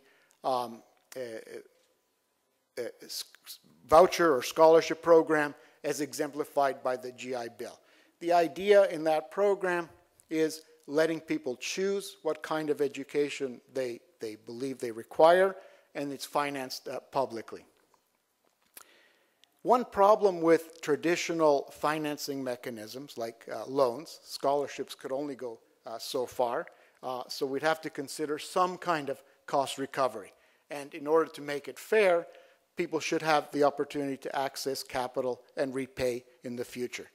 voucher or scholarship program as exemplified by the GI Bill. The idea in that program is letting people choose what kind of education they believe they require, and it's financed publicly. One problem with traditional financing mechanisms like loans, scholarships could only go so far, so we'd have to consider some kind of cost recovery. And in order to make it fair, people should have the opportunity to access capital and repay in the future.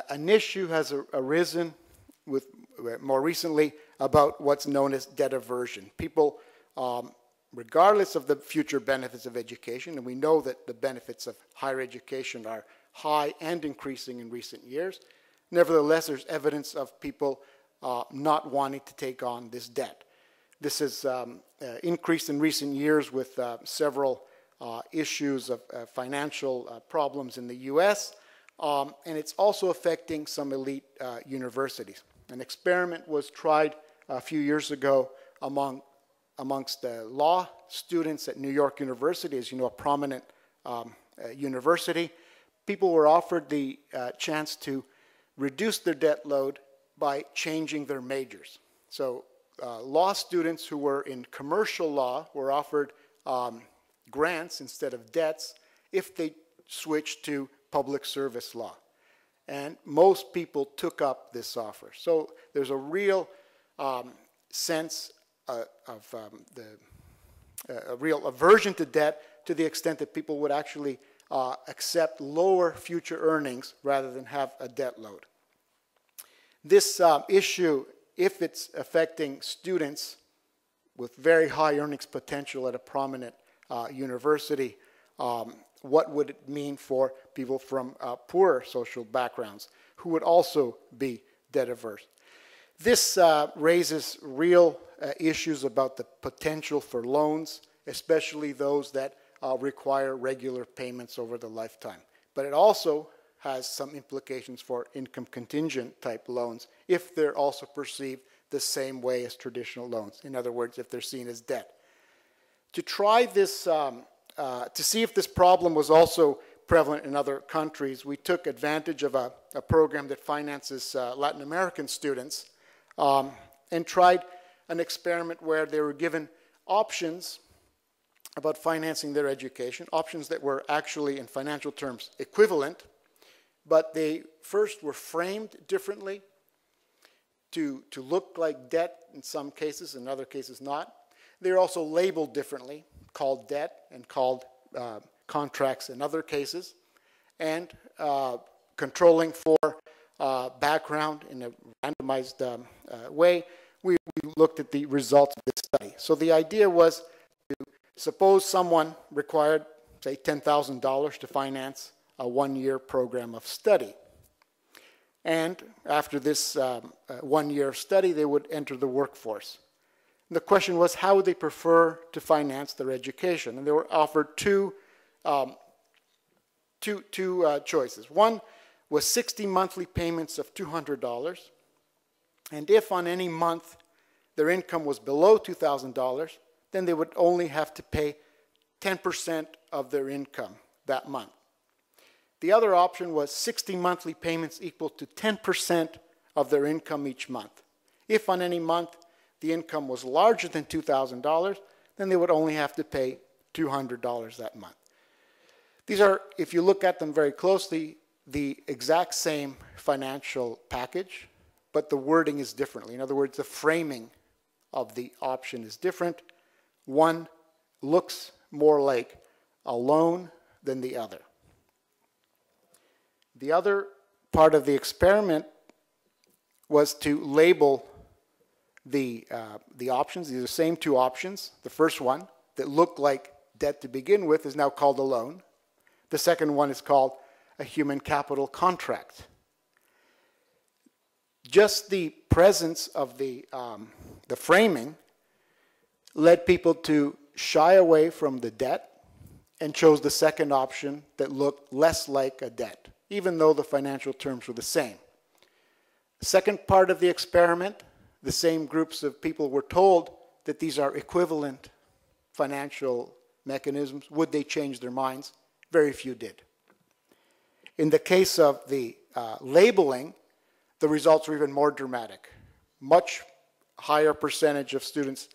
An issue has arisen more recently about what's known as debt aversion. People, regardless of the future benefits of education, and we know that the benefits of higher education are high and increasing in recent years, nevertheless, there's evidence of people not wanting to take on this debt. This has increased in recent years with several issues of financial problems in the US, and it's also affecting some elite universities. An experiment was tried a few years ago amongst law students at New York University, as you know, a prominent university. People were offered the chance to reduce their debt load by changing their majors. So law students who were in commercial law were offered grants instead of debts if they switched to public service law. And most people took up this offer. So there's a real sense of a real aversion to debt to the extent that people would actually accept lower future earnings rather than have a debt load. This issue, if it's affecting students with very high earnings potential at a prominent university, what would it mean for people from poorer social backgrounds who would also be debt averse? This raises real issues about the potential for loans, especially those that require regular payments over the lifetime. But it also has some implications for income contingent type loans if they're also perceived the same way as traditional loans. In other words, if they're seen as debt. To try this, to see if this problem was also prevalent in other countries, we took advantage of a program that finances Latin American students and tried an experiment where they were given options about financing their education, options that were actually, in financial terms, equivalent, but they first were framed differently to look like debt in some cases, in other cases not. They were also labeled differently, called debt and called contracts in other cases, and controlling for background in a randomized way. We looked at the results of this study. So the idea was to suppose someone required, say, $10,000 to finance a one-year program of study. And after this 1 year of study, they would enter the workforce. And the question was, how would they prefer to finance their education? And they were offered two choices. One was 60 monthly payments of $200. And if on any month their income was below $2,000, then they would only have to pay 10% of their income that month. The other option was 60 monthly payments equal to 10% of their income each month. If on any month the income was larger than $2,000, then they would only have to pay $200 that month. These are, if you look at them very closely, the exact same financial package, but the wording is differently. In other words, the framing of the option is different. One looks more like a loan than the other. The other part of the experiment was to label the options. These are the same two options. The first one that looked like debt to begin with is now called a loan. The second one is called a human capital contract. Just the presence of the framing led people to shy away from the debt and chose the second option that looked less like a debt, even though the financial terms were the same. The second part of the experiment, the same groups of people were told that these are equivalent financial mechanisms. Would they change their minds? Very few did. In the case of the labeling, the results were even more dramatic. Much higher percentage of students,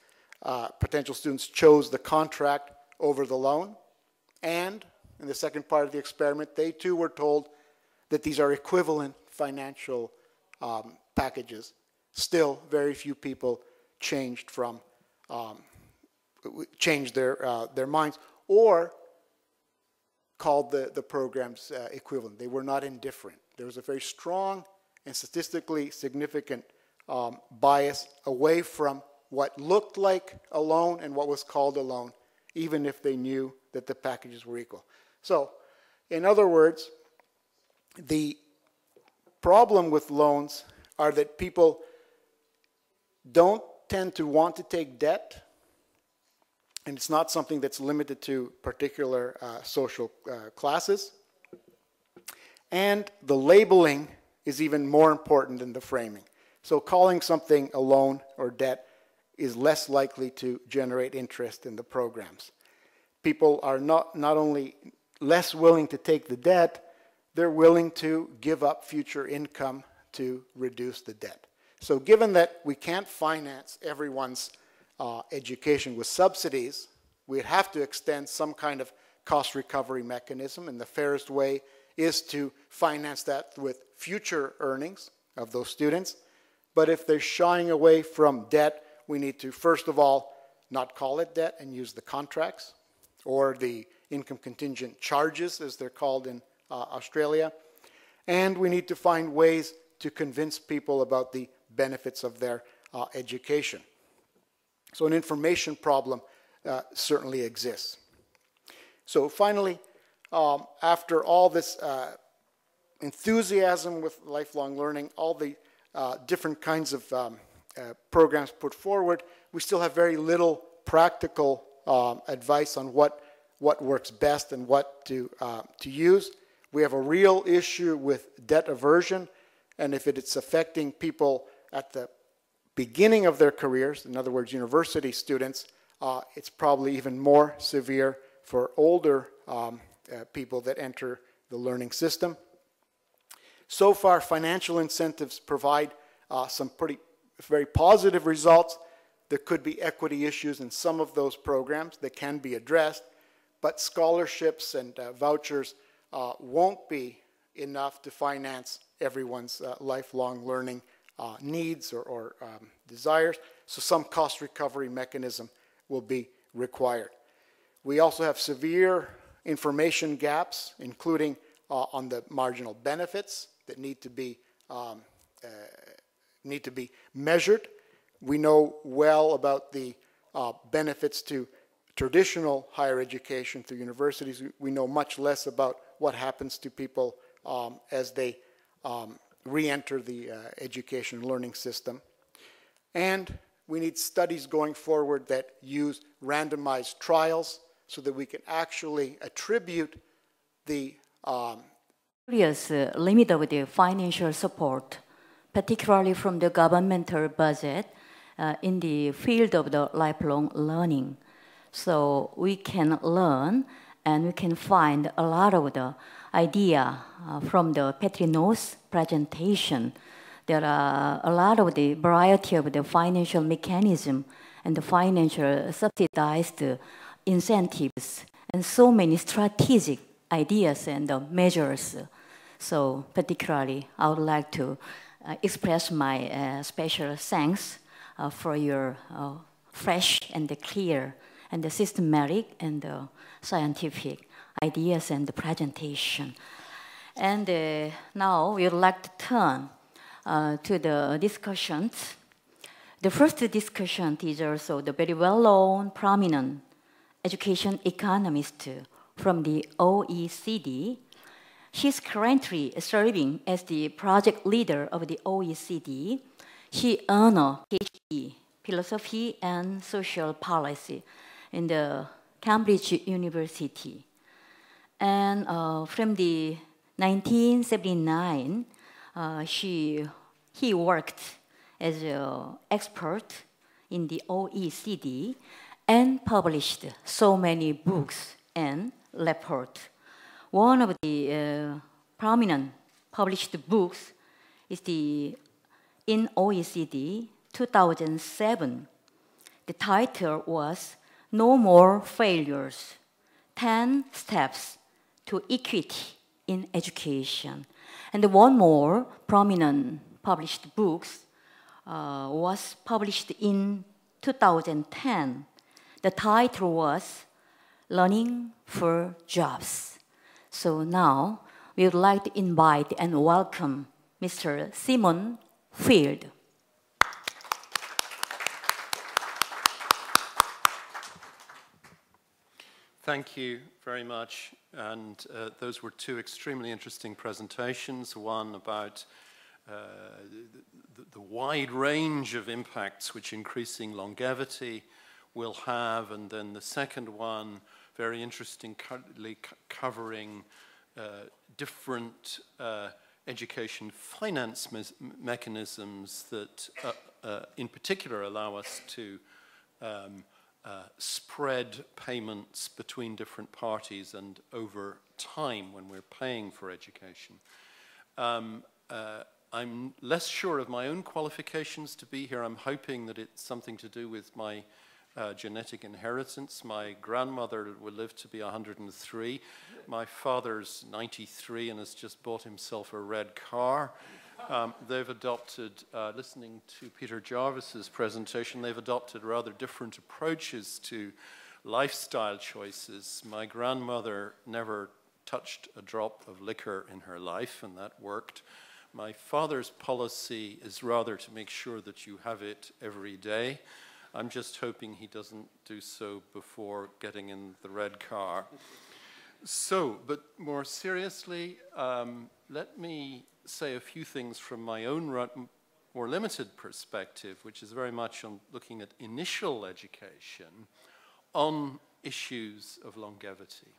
potential students, chose the contract over the loan. And in the second part of the experiment, they too were told that these are equivalent financial packages. Still, very few people changed their minds or called the programs equivalent. They were not indifferent. There was a very strong and statistically significant bias away from what looked like a loan and what was called a loan, even if they knew that the packages were equal. So, in other words, the problem with loans are that people don't tend to want to take debt, and it's not something that's limited to particular social classes. And the labeling is even more important than the framing. So calling something a loan or debt is less likely to generate interest in the programs. People are not only less willing to take the debt, they're willing to give up future income to reduce the debt. So given that we can't finance everyone's education with subsidies, we'd have to extend some kind of cost recovery mechanism, and the fairest way is to finance that with future earnings of those students. But if they're shying away from debt, we need to, first of all, not call it debt and use the contracts or the income contingent charges, as they're called in Australia. And we need to find ways to convince people about the benefits of their education. So an information problem certainly exists. So finally, after all this enthusiasm with lifelong learning, all the different kinds of programs put forward, we still have very little practical advice on what works best and what to use. We have a real issue with debt aversion, and if it's affecting people at the beginning of their careers, in other words, university students, it's probably even more severe for older people that enter the learning system. So far, financial incentives provide some very positive results, there could be equity issues in some of those programs that can be addressed, but scholarships and vouchers won't be enough to finance everyone's lifelong learning needs or desires, so some cost recovery mechanism will be required. We also have severe information gaps, including on the marginal benefits that need to be measured. We know well about the benefits to traditional higher education through universities. We know much less about what happens to people as they re-enter the education learning system. And we need studies going forward that use randomized trials so that we can actually attribute the limit of the financial support, particularly from the governmental budget in the field of the lifelong learning. So we can learn and we can find a lot of the idea from the Petrino's presentation. There are a lot of the variety of the financial mechanism and the financial subsidized incentives and so many strategic ideas and measures. So particularly, I would like to express my special thanks for your fresh and clear and systematic and scientific ideas and presentation. And now we would like to turn to the discussions. The first discussion is also the very well-known, prominent education economist from the OECD. She's currently serving as the project leader of the OECD. She earned a PhD, Philosophy and Social Policy in the Cambridge University. And from the 1979, he worked as an expert in the OECD and published so many books and reports. One of the prominent published books is in OECD 2007. The title was No More Failures, 10 Steps to Equity in Education. And one more prominent published book was published in 2010. The title was Learning for Jobs. So now we would like to invite and welcome Mr. Simon Field. Thank you very much. And those were two extremely interesting presentations. One about the wide range of impacts which increasing longevity will have, and then the second one, very interesting, covering different education finance mechanisms that in particular allow us to spread payments between different parties and over time when we're paying for education. I'm less sure of my own qualifications to be here. I'm hoping that it's something to do with my genetic inheritance. My grandmother will live to be 103. My father's 93 and has just bought himself a red car. They've adopted, listening to Peter Jarvis's presentation, they've adopted rather different approaches to lifestyle choices. My grandmother never touched a drop of liquor in her life, and that worked. My father's policy is rather to make sure that you have it every day. I'm just hoping he doesn't do so before getting in the red car. So, but more seriously, let me say a few things from my own more limited perspective, which is very much on looking at initial education on issues of longevity.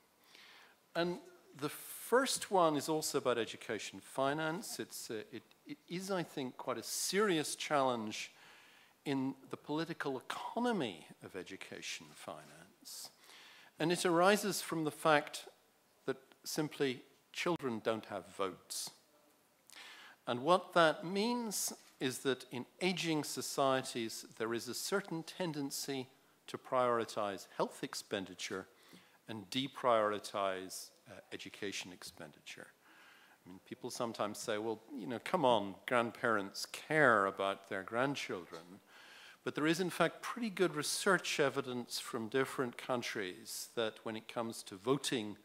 And the first one is also about education finance. It is, I think, quite a serious challenge in the political economy of education finance. And it arises from the fact that simply children don't have votes. And what that means is that in aging societies, there is a certain tendency to prioritize health expenditure and deprioritize education expenditure. I mean, people sometimes say, well, you know, come on, grandparents care about their grandchildren. But there is, in fact, pretty good research evidence from different countries that when it comes to voting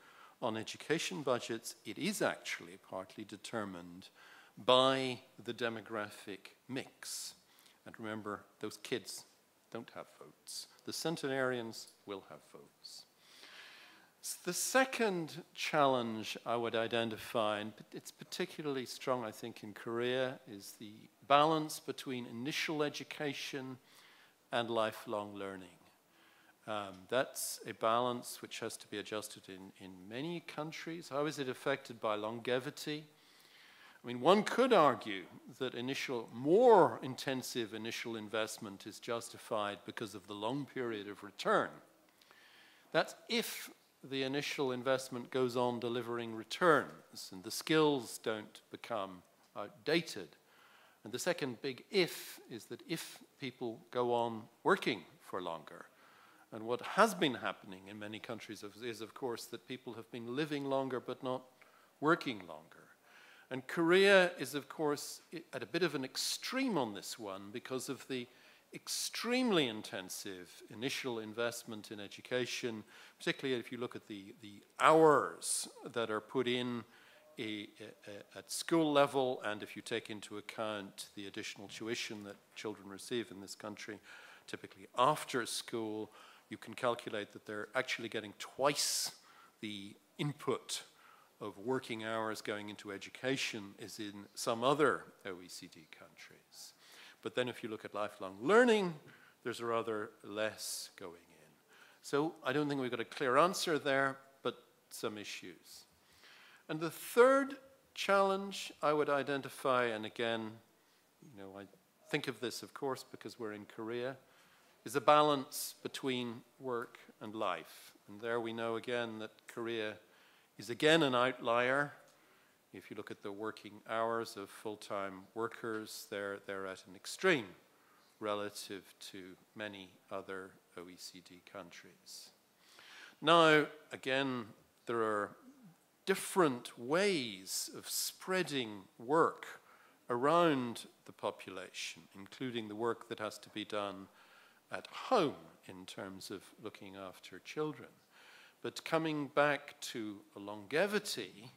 on education budgets, it is actually partly determined by the demographic mix. And remember, those kids don't have votes. The centenarians will have votes. The second challenge I would identify, and it's particularly strong, I think, in Korea, is the balance between initial education and lifelong learning. That's a balance which has to be adjusted in many countries. How is it affected by longevity? I mean, one could argue that more intensive initial investment is justified because of the long period of return. That's if the initial investment goes on delivering returns and the skills don't become outdated. And the second big if is that if people go on working for longer. And what has been happening in many countries is, of course, that people have been living longer but not working longer. And Korea is, of course, at a bit of an extreme on this one because of the extremely intensive initial investment in education, particularly if you look at the hours that are put in at school level, and if you take into account the additional tuition that children receive in this country, typically after school, you can calculate that they're actually getting twice the input of working hours going into education as in some other OECD countries. But then if you look at lifelong learning, there's a rather less going in. So I don't think we've got a clear answer there, but some issues. And the third challenge I would identify, and again, you know, I think of this, of course, because we're in Korea, is a balance between work and life. And there we know again that Korea is again an outlier. If you look at the working hours of full-time workers, they're at an extreme relative to many other OECD countries. Now, again, there are different ways of spreading work around the population, including the work that has to be done at home in terms of looking after children. But coming back to longevity,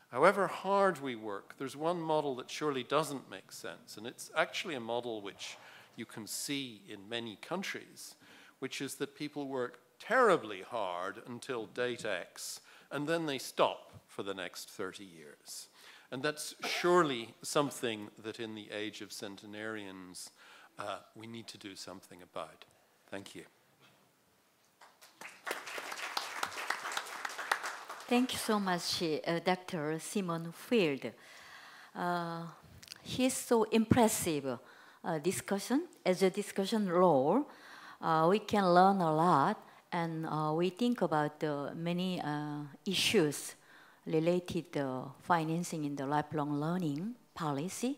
however hard we work, there's one model that surely doesn't make sense, and it's actually a model which you can see in many countries, which is that people work terribly hard until date X, and then they stop for the next 30 years. And that's surely something that in the age of centenarians we need to do something about. Thank you. Thank you so much, Dr. Simon Field. He's so impressive discussion. As a discussion role, we can learn a lot, and we think about many issues related to financing in the lifelong learning policy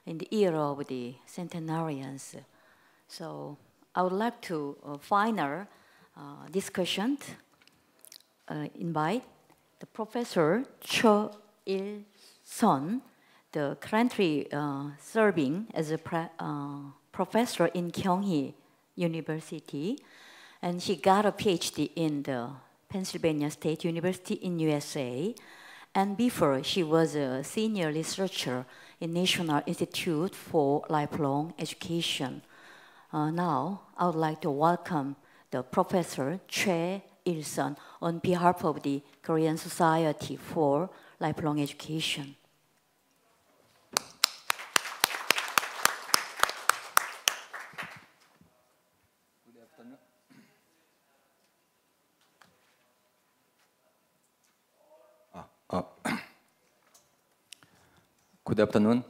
in the era of the centenarians. So I would like to final discussion invite the Professor Cho Il-sun, the currently serving as a professor in Kyunghee University, and she got a PhD in the Pennsylvania State University in USA, and before she was a senior researcher in National Institute for Lifelong Education. Now I would like to welcome the Professor Cho Il-sun on behalf of the Korean Society for Lifelong Education. Good afternoon. Good afternoon.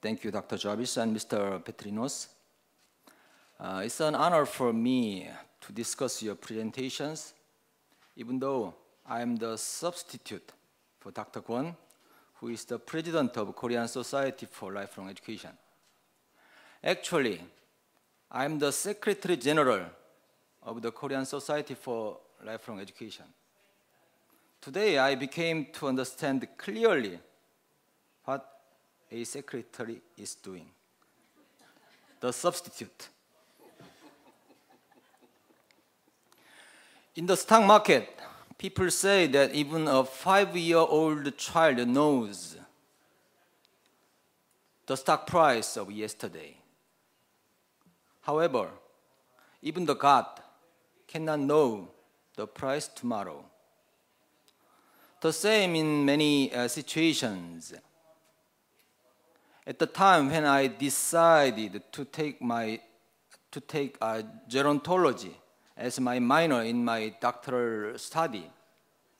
Thank you, Dr. Jarvis and Mr. Petrinos. It's an honor for me to discuss your presentations, even though I am the substitute for Dr. Kwon, who is the president of Korean Society for Lifelong Education. Actually, I'm the Secretary General of the Korean Society for Lifelong Education. Today, I became to understand clearly what a secretary is doing. The substitute. In the stock market, people say that even a 5-year-old child knows the stock price of yesterday. However, even the God cannot know the price tomorrow. The same in many situations. At the time when I decided to take gerontology as my minor in my doctoral study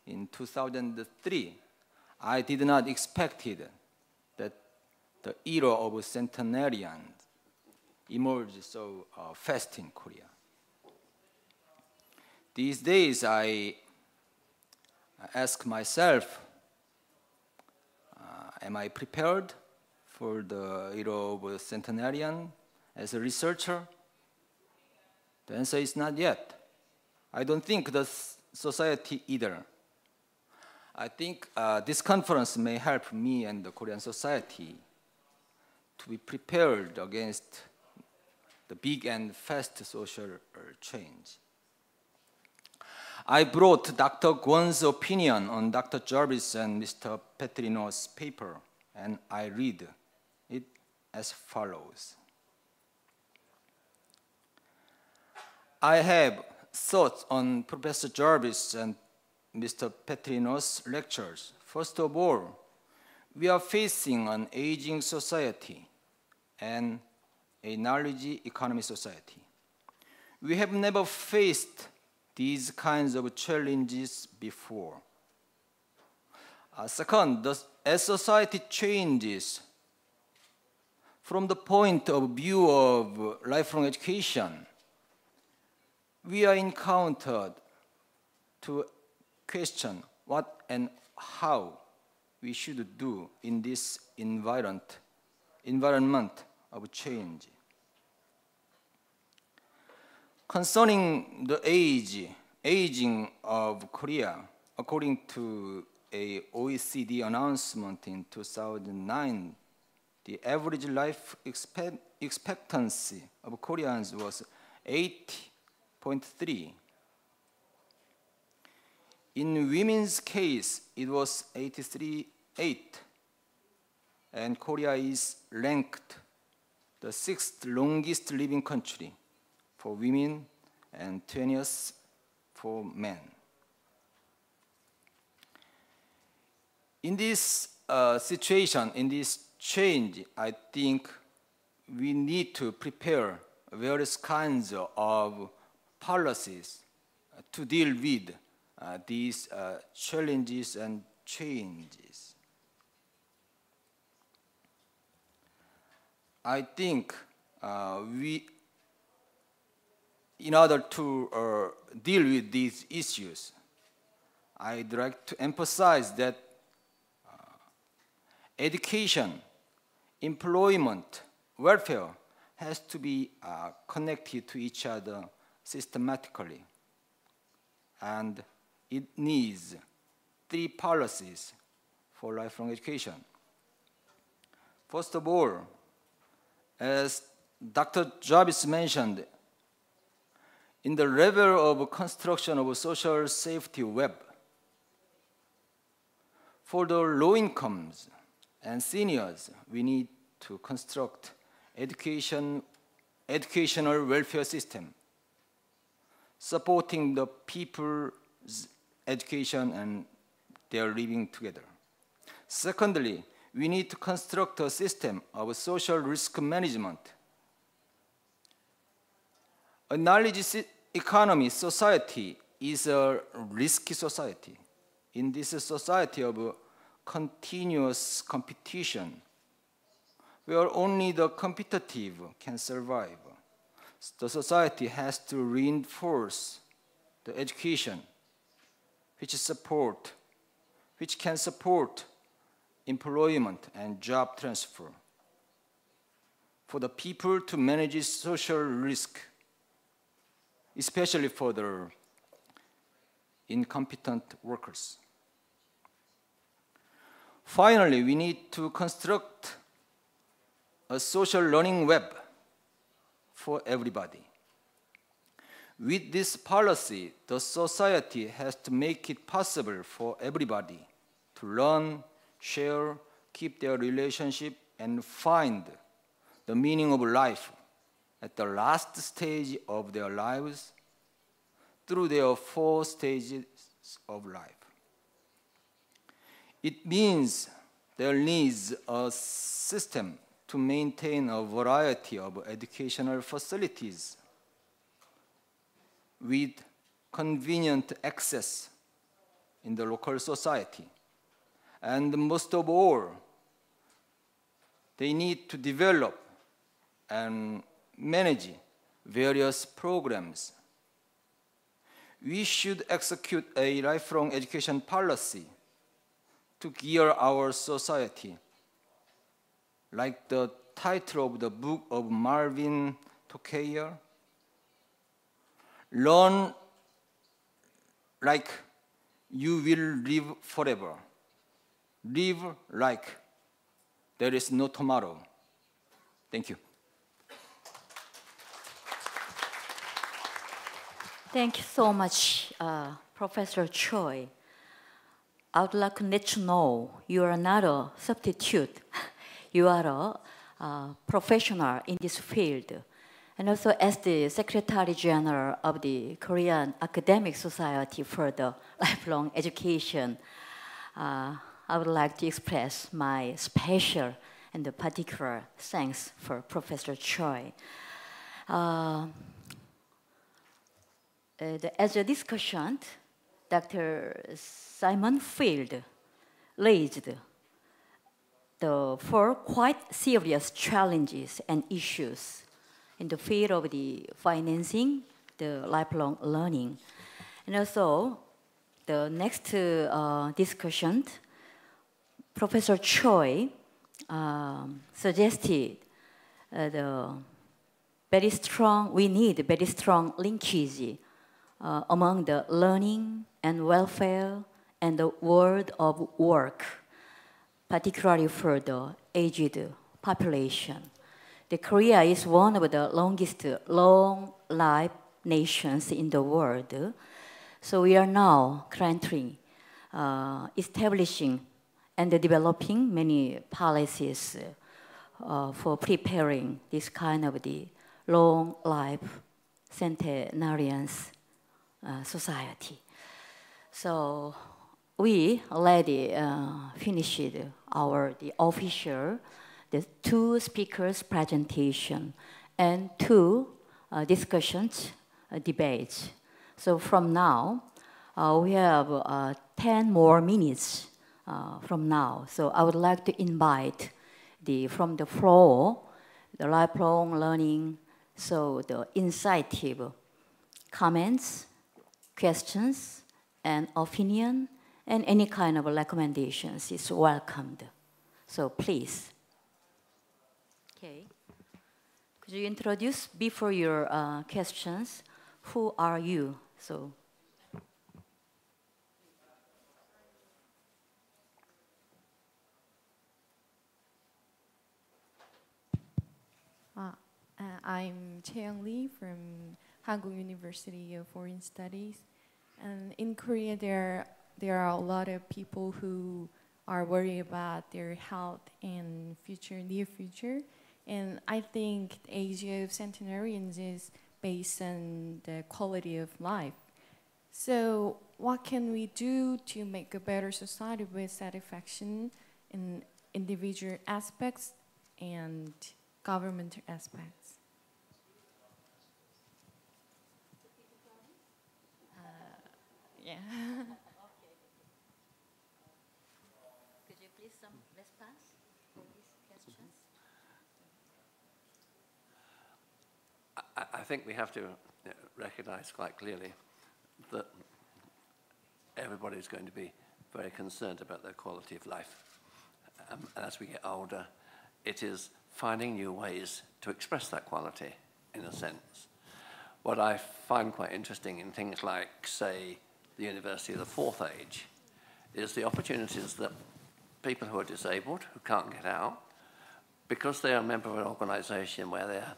in 2003, I did not expect that the era of centenarians emerged so fast in Korea. These days, I ask myself, am I prepared for the era of centenarian as a researcher? The answer is not yet. I don't think the society either. I think this conference may help me and the Korean society to be prepared against the big and fast social change. I brought Dr. Kwon's opinion on Dr. Jarvis and Mr. Petrino's paper, and I read it as follows. I have thoughts on Professor Jarvis and Mr. Petrino's lectures. First of all, we are facing an aging society and a knowledge economy society. We have never faced these kinds of challenges before. Second, as society changes, from the point of view of lifelong education, we are encountered to question what and how we should do in this environment of change. Concerning the aging of Korea, according to a OECD announcement in 2009, the average life expectancy of Koreans was 80.3. In women's case, it was 83.8, and Korea is ranked the 6th longest living country for women and 20th for men. In this situation, in this change, I think we need to prepare various kinds of policies to deal with these challenges and changes. I think in order to deal with these issues, I'd like to emphasize that education, employment, welfare has to be connected to each other systematically. And it needs 3 policies for lifelong education. First of all, as Dr. Jarvis mentioned, in the level of construction of a social safety web, for the low incomes and seniors, we need to construct educational welfare system, supporting the people's education and their living together. Secondly, we need to construct a system of social risk management. A knowledge economy society is a risky society. In this society of continuous competition, where only the competitive can survive, the society has to reinforce the education which can support employment and job transfer, for the people to manage social risk, especially for the incompetent workers. Finally, we need to construct a social learning web for everybody. With this policy, the society has to make it possible for everybody to learn, share, keep their relationship, and find the meaning of life at the last stage of their lives through their 4 stages of life. It means there needs a system to maintain a variety of educational facilities with convenient access in the local society. And most of all, they need to develop and manage various programs. We should execute a lifelong education policy to gear our society, like the title of the book of Marvin Tokayer, Learn like you will live forever. Live like there is no tomorrow. Thank you. Thank you so much, Professor Choi. I would like to let you know you are not a substitute. You are a professional in this field. And also as the Secretary General of the Korean Academic Society for the Lifelong Education, I would like to express my special and particular thanks for Professor Choi. As a discussion, Dr. Simon Field raised the 4 quite serious challenges and issues in the field of the financing, the lifelong learning. And also, the next discussion, Professor Choi suggested we need very strong linkage among the learning and welfare and the world of work, particularly for the aged population. Korea is one of the longest long-life nations in the world. So we are now currently establishing and developing many policies for preparing this kind of the long-life centenarians society. So we already finished the official, the 2 speakers' presentation and 2 discussions, debates. So from now, we have 10 more minutes from now. So I would like to invite from the floor, the lifelong learning, so the insightful comments, questions, and opinion, and any kind of recommendations is welcomed. So please. Okay. Could you introduce before your questions, who are you? So. I'm Chaeyoung Lee from Hankuk University of Foreign Studies. And in Korea, there are a lot of people who are worried about their health and near future. And I think the Age of Centenarians is based on the quality of life. So what can we do to make a better society with satisfaction in individual aspects and governmental aspects? Yeah. Okay. Could you please some response for these questions? I think we have to recognize quite clearly that everybody's going to be very concerned about their quality of life. and as we get older, it is finding new ways to express that quality, in a sense. What I find quite interesting in things like, say, the University of the Fourth Age, is the opportunities that people who are disabled, who can't get out, because they are a member of an organization where they're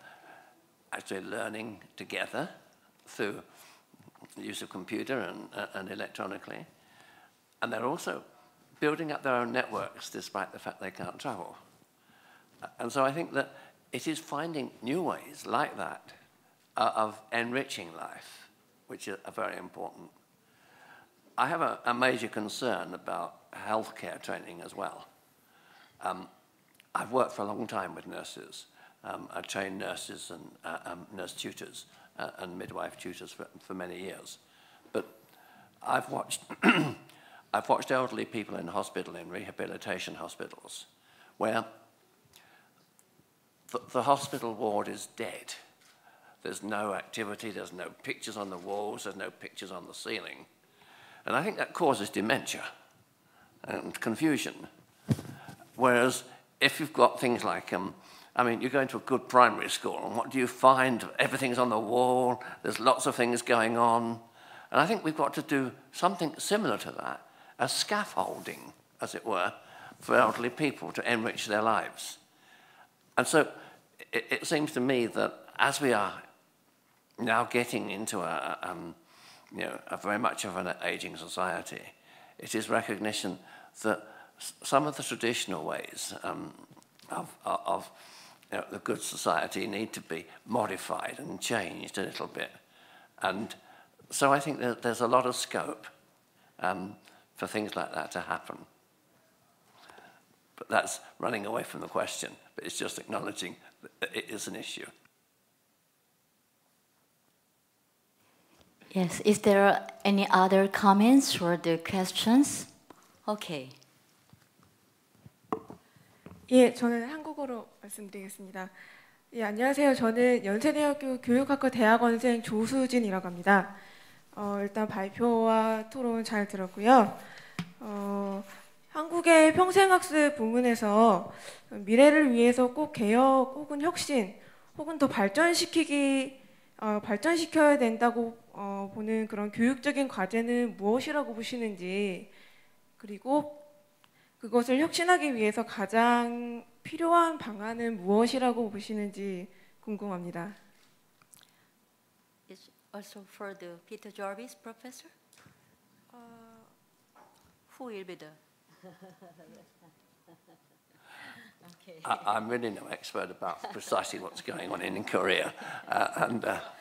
actually learning together through the use of computer and electronically, and they're also building up their own networks despite the fact they can't travel. And so I think that it is finding new ways like that of enriching life, which are very important. I have a major concern about healthcare training as well. I've worked for a long time with nurses. I trained nurses and nurse tutors and midwife tutors for many years. But I've watched I've watched elderly people in hospital, in rehabilitation hospitals, where the hospital ward is dead. There's no activity, there's no pictures on the walls, there's no pictures on the ceiling. And I think that causes dementia and confusion. Whereas if you've got things like, I mean, you go into a good primary school, and what do you find? Everything's on the wall, there's lots of things going on. And I think we've got to do something similar to that, as scaffolding, as it were, for elderly people to enrich their lives. And so it seems to me that as we are now getting into a very much of an aging society, it is recognition that some of the traditional ways of the good society need to be modified and changed a little bit. And so I think that there's a lot of scope for things like that to happen. But that's running away from the question, but it's just acknowledging that it is an issue. Yes, is there any other comments or the questions? Okay. 예, 저는 한국어로 말씀드리겠습니다. 예, 안녕하세요. 저는 연세대학교 교육학과 대학원생 조수진이라고 합니다. 일단 발표와 토론 잘 들었고요. 한국의 평생학습 부문에서 미래를 위해서 꼭 개혁 혹은 혁신 혹은 더 발전시켜야 된다고 보는 그런 교육적인 과제는 무엇이라고 보시는지, 그리고 그것을 혁신하기 위해서 가장 필요한 방안은 무엇이라고 보시는지 궁금합니다. It's also for the Peter Jarvis professor? Who will be the? Okay. I'm really no expert about precisely what's going on in Korea,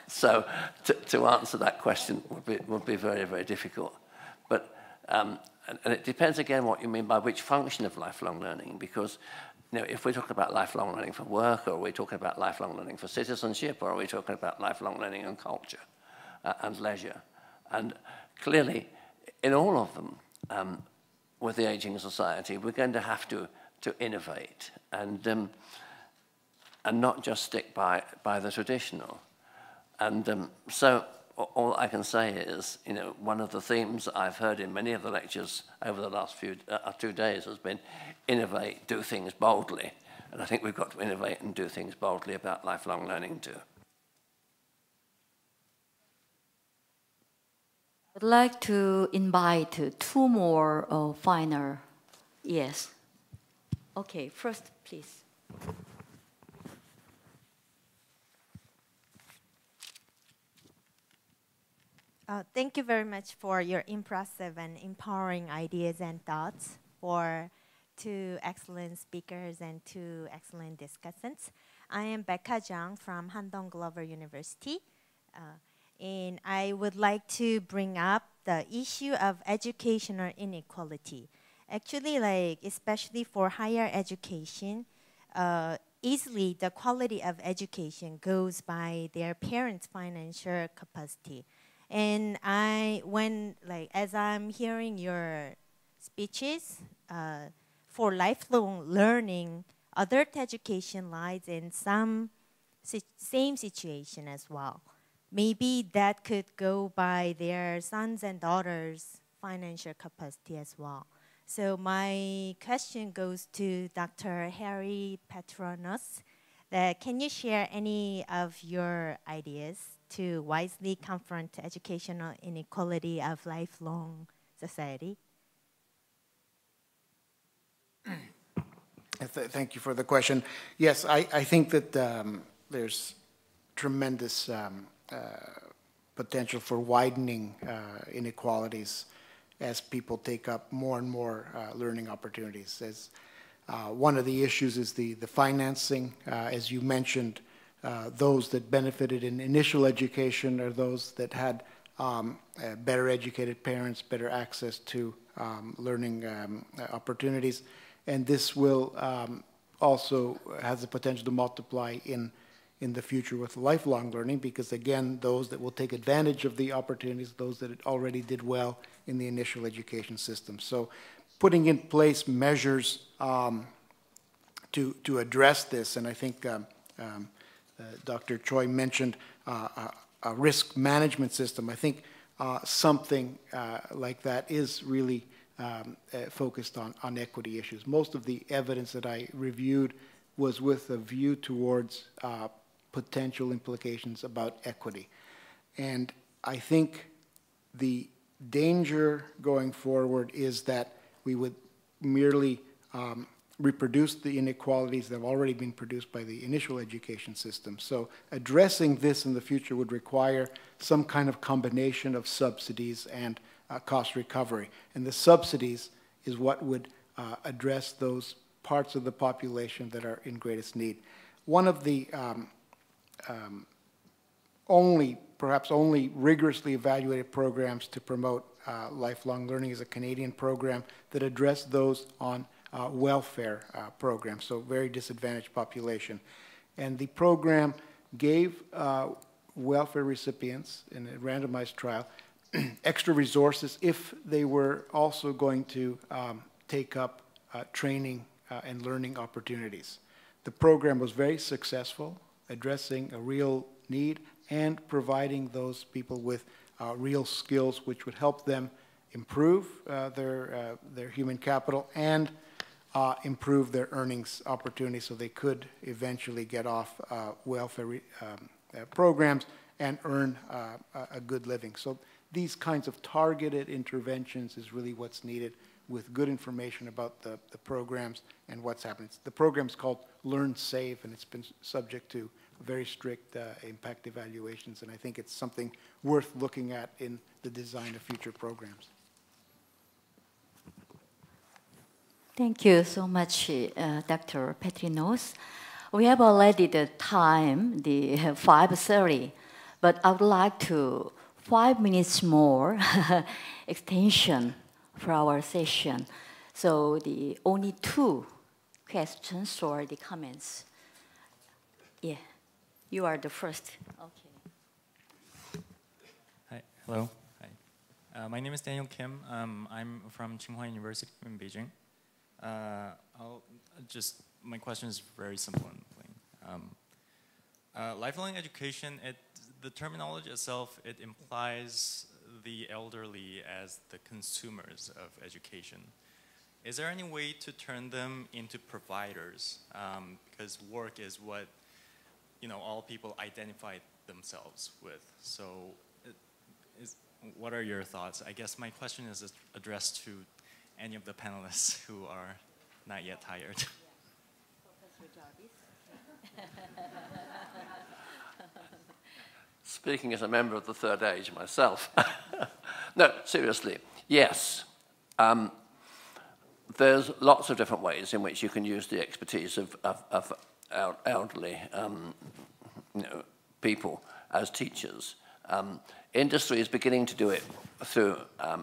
so to answer that question would be very, very difficult. But and it depends again what you mean by which function of lifelong learning, because if we're talking about lifelong learning for work, or are we talking about lifelong learning for citizenship, or are we talking about lifelong learning and culture and leisure? And clearly, in all of them, with the aging society, we're going to have to innovate and not just stick by the traditional. And so all I can say is, one of the themes I've heard in many of the lectures over the last 2 days has been innovate, do things boldly. And I think we've got to innovate and do things boldly about lifelong learning too. I'd like to invite 2 more final. Yes. Okay, first, please. Thank you very much for your impressive and empowering ideas and thoughts, for 2 excellent speakers and 2 excellent discussants. I am Becca Zhang from Handong Glover University, and I would like to bring up the issue of educational inequality. Actually, especially for higher education, easily the quality of education goes by their parents' financial capacity. And as I'm hearing your speeches, for lifelong learning, adult education lies in some same situation as well. Maybe that could go by their sons and daughters' financial capacity as well. So my question goes to Dr. Harry Petronos. Can you share any of your ideas to wisely confront educational inequality of lifelong society? Thank you for the question. Yes, I think that there's tremendous potential for widening inequalities as people take up more and more learning opportunities. As one of the issues is the financing. As you mentioned, those that benefited in initial education are those that had better educated parents, better access to learning opportunities. And this will also has the potential to multiply in the future with lifelong learning, because again, those that will take advantage of the opportunities, those that already did well in the initial education system. So putting in place measures to address this, and I think Dr. Choi mentioned a risk management system. I think something like that is really focused on equity issues. Most of the evidence that I reviewed was with a view towards potential implications about equity. And I think the danger going forward is that we would merely reproduce the inequalities that have already been produced by the initial education system. So addressing this in the future would require some kind of combination of subsidies and cost recovery. And the subsidies is what would address those parts of the population that are in greatest need. One of the perhaps only rigorously evaluated programs to promote lifelong learning is a Canadian program that addressed those on welfare programs, so very disadvantaged population. And the program gave welfare recipients in a randomized trial extra resources if they were also going to take up training and learning opportunities. The program was very successful, addressing a real need and providing those people with real skills which would help them improve their human capital and improve their earnings opportunities so they could eventually get off welfare programs and earn a good living. So these kinds of targeted interventions is really what's needed with good information about the programs and what's happening. The program's called Learn Safe, and it's been subject to very strict impact evaluations, and I think it's something worth looking at in the design of future programs. Thank you so much, Dr. Petrinos. We have already the time, the 5:30, but I would like to 5 minutes more extension for our session. So the only 2 questions or the comments. Yeah, you are the first. Okay. Hi, hello. Hi. My name is Daniel Kim. I'm from Tsinghua University in Beijing. My question is very simple and plain. Lifelong education, the terminology itself, it implies the elderly as the consumers of education. Is there any way to turn them into providers? Because work is what all people identify themselves with. So, what are your thoughts? I guess my question is addressed to any of the panelists who are not yet tired. Speaking as a member of the third age myself. No, seriously, yes. There's lots of different ways in which you can use the expertise of elderly people as teachers. Industry is beginning to do it through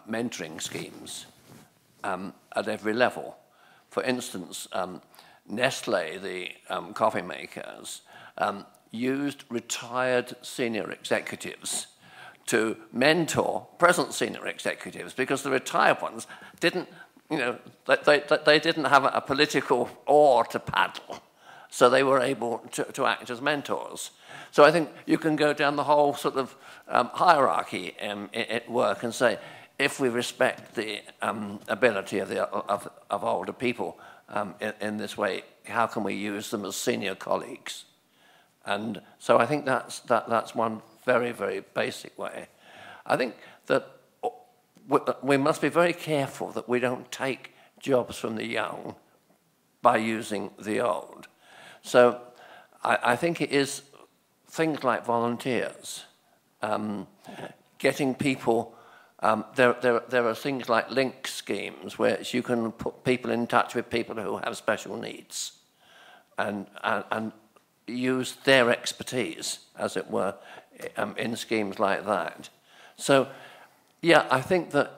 mentoring schemes at every level. For instance, Nestle, the coffee makers, used retired senior executives to mentor present senior executives because the retired ones didn't, they didn't have a political oar to paddle, so they were able to act as mentors. So I think you can go down the whole sort of hierarchy at work and say, if we respect the ability of older people in this way, how can we use them as senior colleagues? And so I think that's one very, very basic way. I think that we must be very careful that we don't take jobs from the young by using the old. So I think it is things like volunteers, getting people. There are things like link schemes where you can put people in touch with people who have special needs, and use their expertise, as it were, in schemes like that. So, yeah, I think that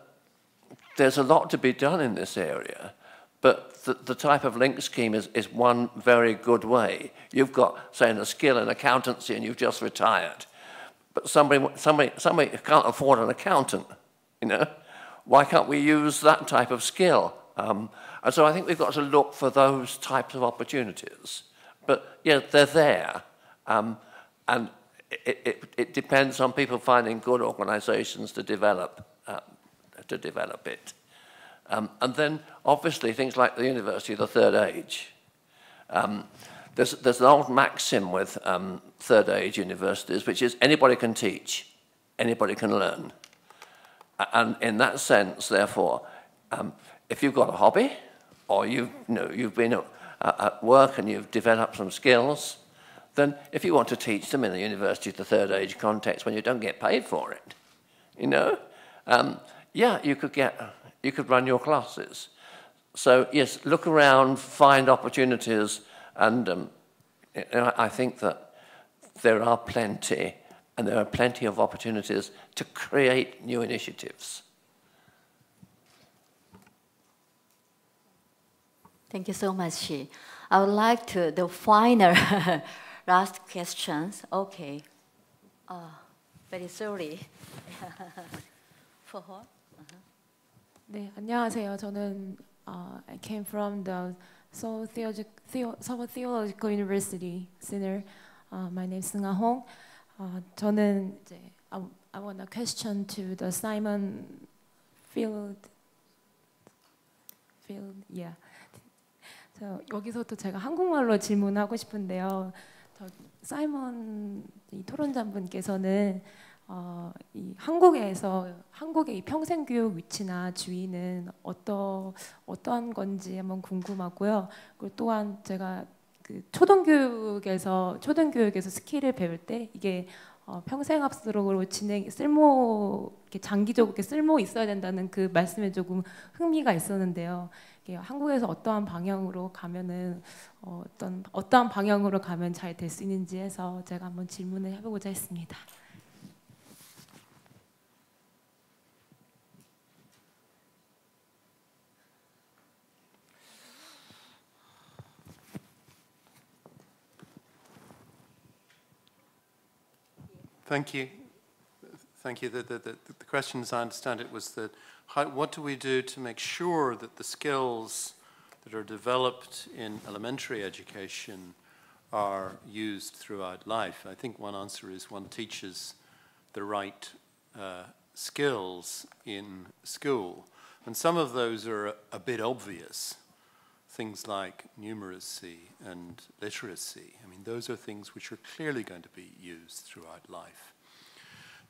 there's a lot to be done in this area, but the type of link scheme is one very good way. You've got, say, a skill in accountancy and you've just retired, but somebody can't afford an accountant, you know. Why can't we use that type of skill? And so I think we've got to look for those types of opportunities. But yeah, they're there, and it depends on people finding good organisations to develop it. And then obviously things like the University of the Third Age. There's an old maxim with Third Age universities, which is anybody can teach, anybody can learn. And in that sense, therefore, if you've got a hobby, or you've been at work and you've developed some skills, then if you want to teach them in the University of the Third Age context when you don't get paid for it, you know, yeah, you could run your classes. So yes, look around, find opportunities, and I think that there are plenty, and there are plenty of opportunities to create new initiatives. Thank you so much. I would like to, the final last questions. Okay. Very sorry. For her? 네, 안녕하세요. 저는 I came from the Seoul Theological University Center. My name is Seung-ah Hong. 저는 이제 I want a question to the Simon Field. Yeah. 여기서도 제가 한국말로 질문하고 싶은데요. 사이먼 이 토론자분께서는 이 한국의 이 평생교육 위치나 지위는 어떠한 건지 한번 궁금하고요. 그리고 또한 제가 그 초등교육에서 스킬을 배울 때 이게 평생학습으로 이렇게 장기적으로 쓸모 있어야 된다는 그 말씀에 조금 흥미가 있었는데요. 한국에서 어떠한 방향으로 가면은 어떠한 방향으로 가면 잘 될 수 있는지 해서 제가 한번 질문을 해보고자 했습니다. Thank you. Thank you. The question, as I understand it, was that what do we do to make sure that the skills that are developed in elementary education are used throughout life? I think one answer is one teaches the right skills in school. And some of those are a bit obvious. Things like numeracy and literacy. I mean, those are things which are clearly going to be used throughout life.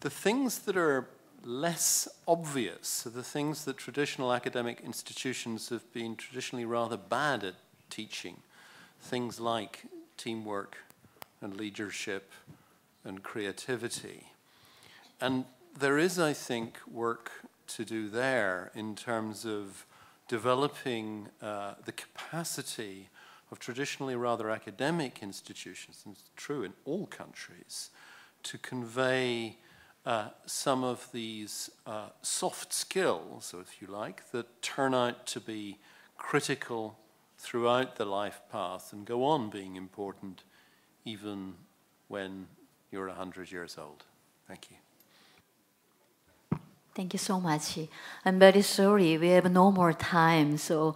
The things that are less obvious are the things that traditional academic institutions have been traditionally rather bad at teaching. Things like teamwork and leadership and creativity. And there is, I think, work to do there in terms of developing the capacity of traditionally rather academic institutions, and it's true in all countries, to convey some of these soft skills, if you like, that turn out to be critical throughout the life path and go on being important even when you're 100 years old. Thank you. Thank you so much. I'm very sorry, we have no more time, so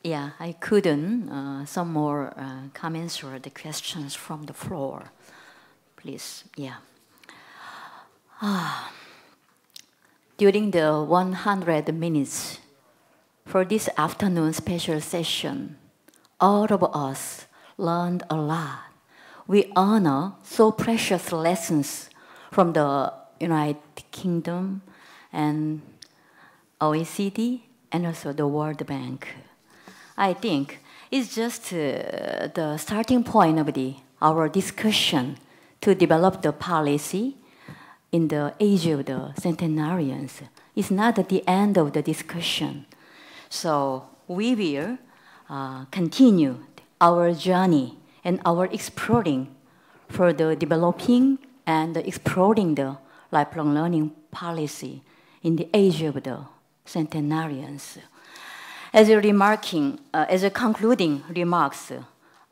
yeah, I couldn't. Some more comments or the questions from the floor, please. Yeah. during the 100 minutes for this afternoon special session, all of us learned a lot. We honor so precious lessons from the United Kingdom and OECD and also the World Bank. I think it's just the starting point of our discussion to develop the policy in the age of the centenarians. It's not at the end of the discussion. So we will continue our journey and our exploring for the developing and exploring the lifelong learning policy in the age of the centenarians. As a concluding remarks,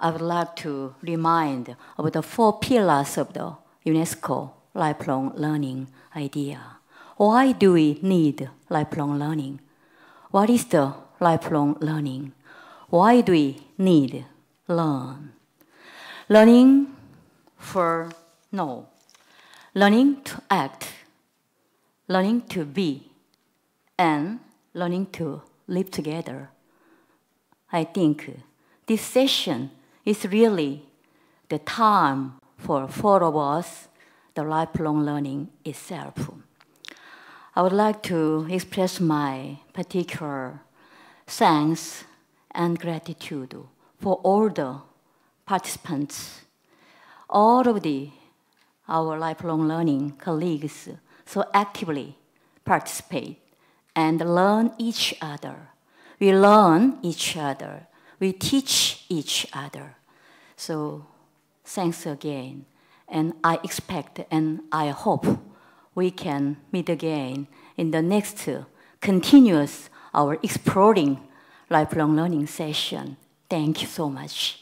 I would like to remind of the 4 pillars of the UNESCO lifelong learning idea. Why do we need lifelong learning? What is the lifelong learning? Why do we need learn? Learning for know, learning to act, learning to be, and learning to live together. I think this session is really the time for 4 of us, the lifelong learning itself. I would like to express my particular thanks and gratitude for all the participants, all of our lifelong learning colleagues so actively participate and learn each other. We learn each other. We teach each other. So thanks again. And I expect and I hope we can meet again in the next continuous our exploring lifelong learning session. Thank you so much.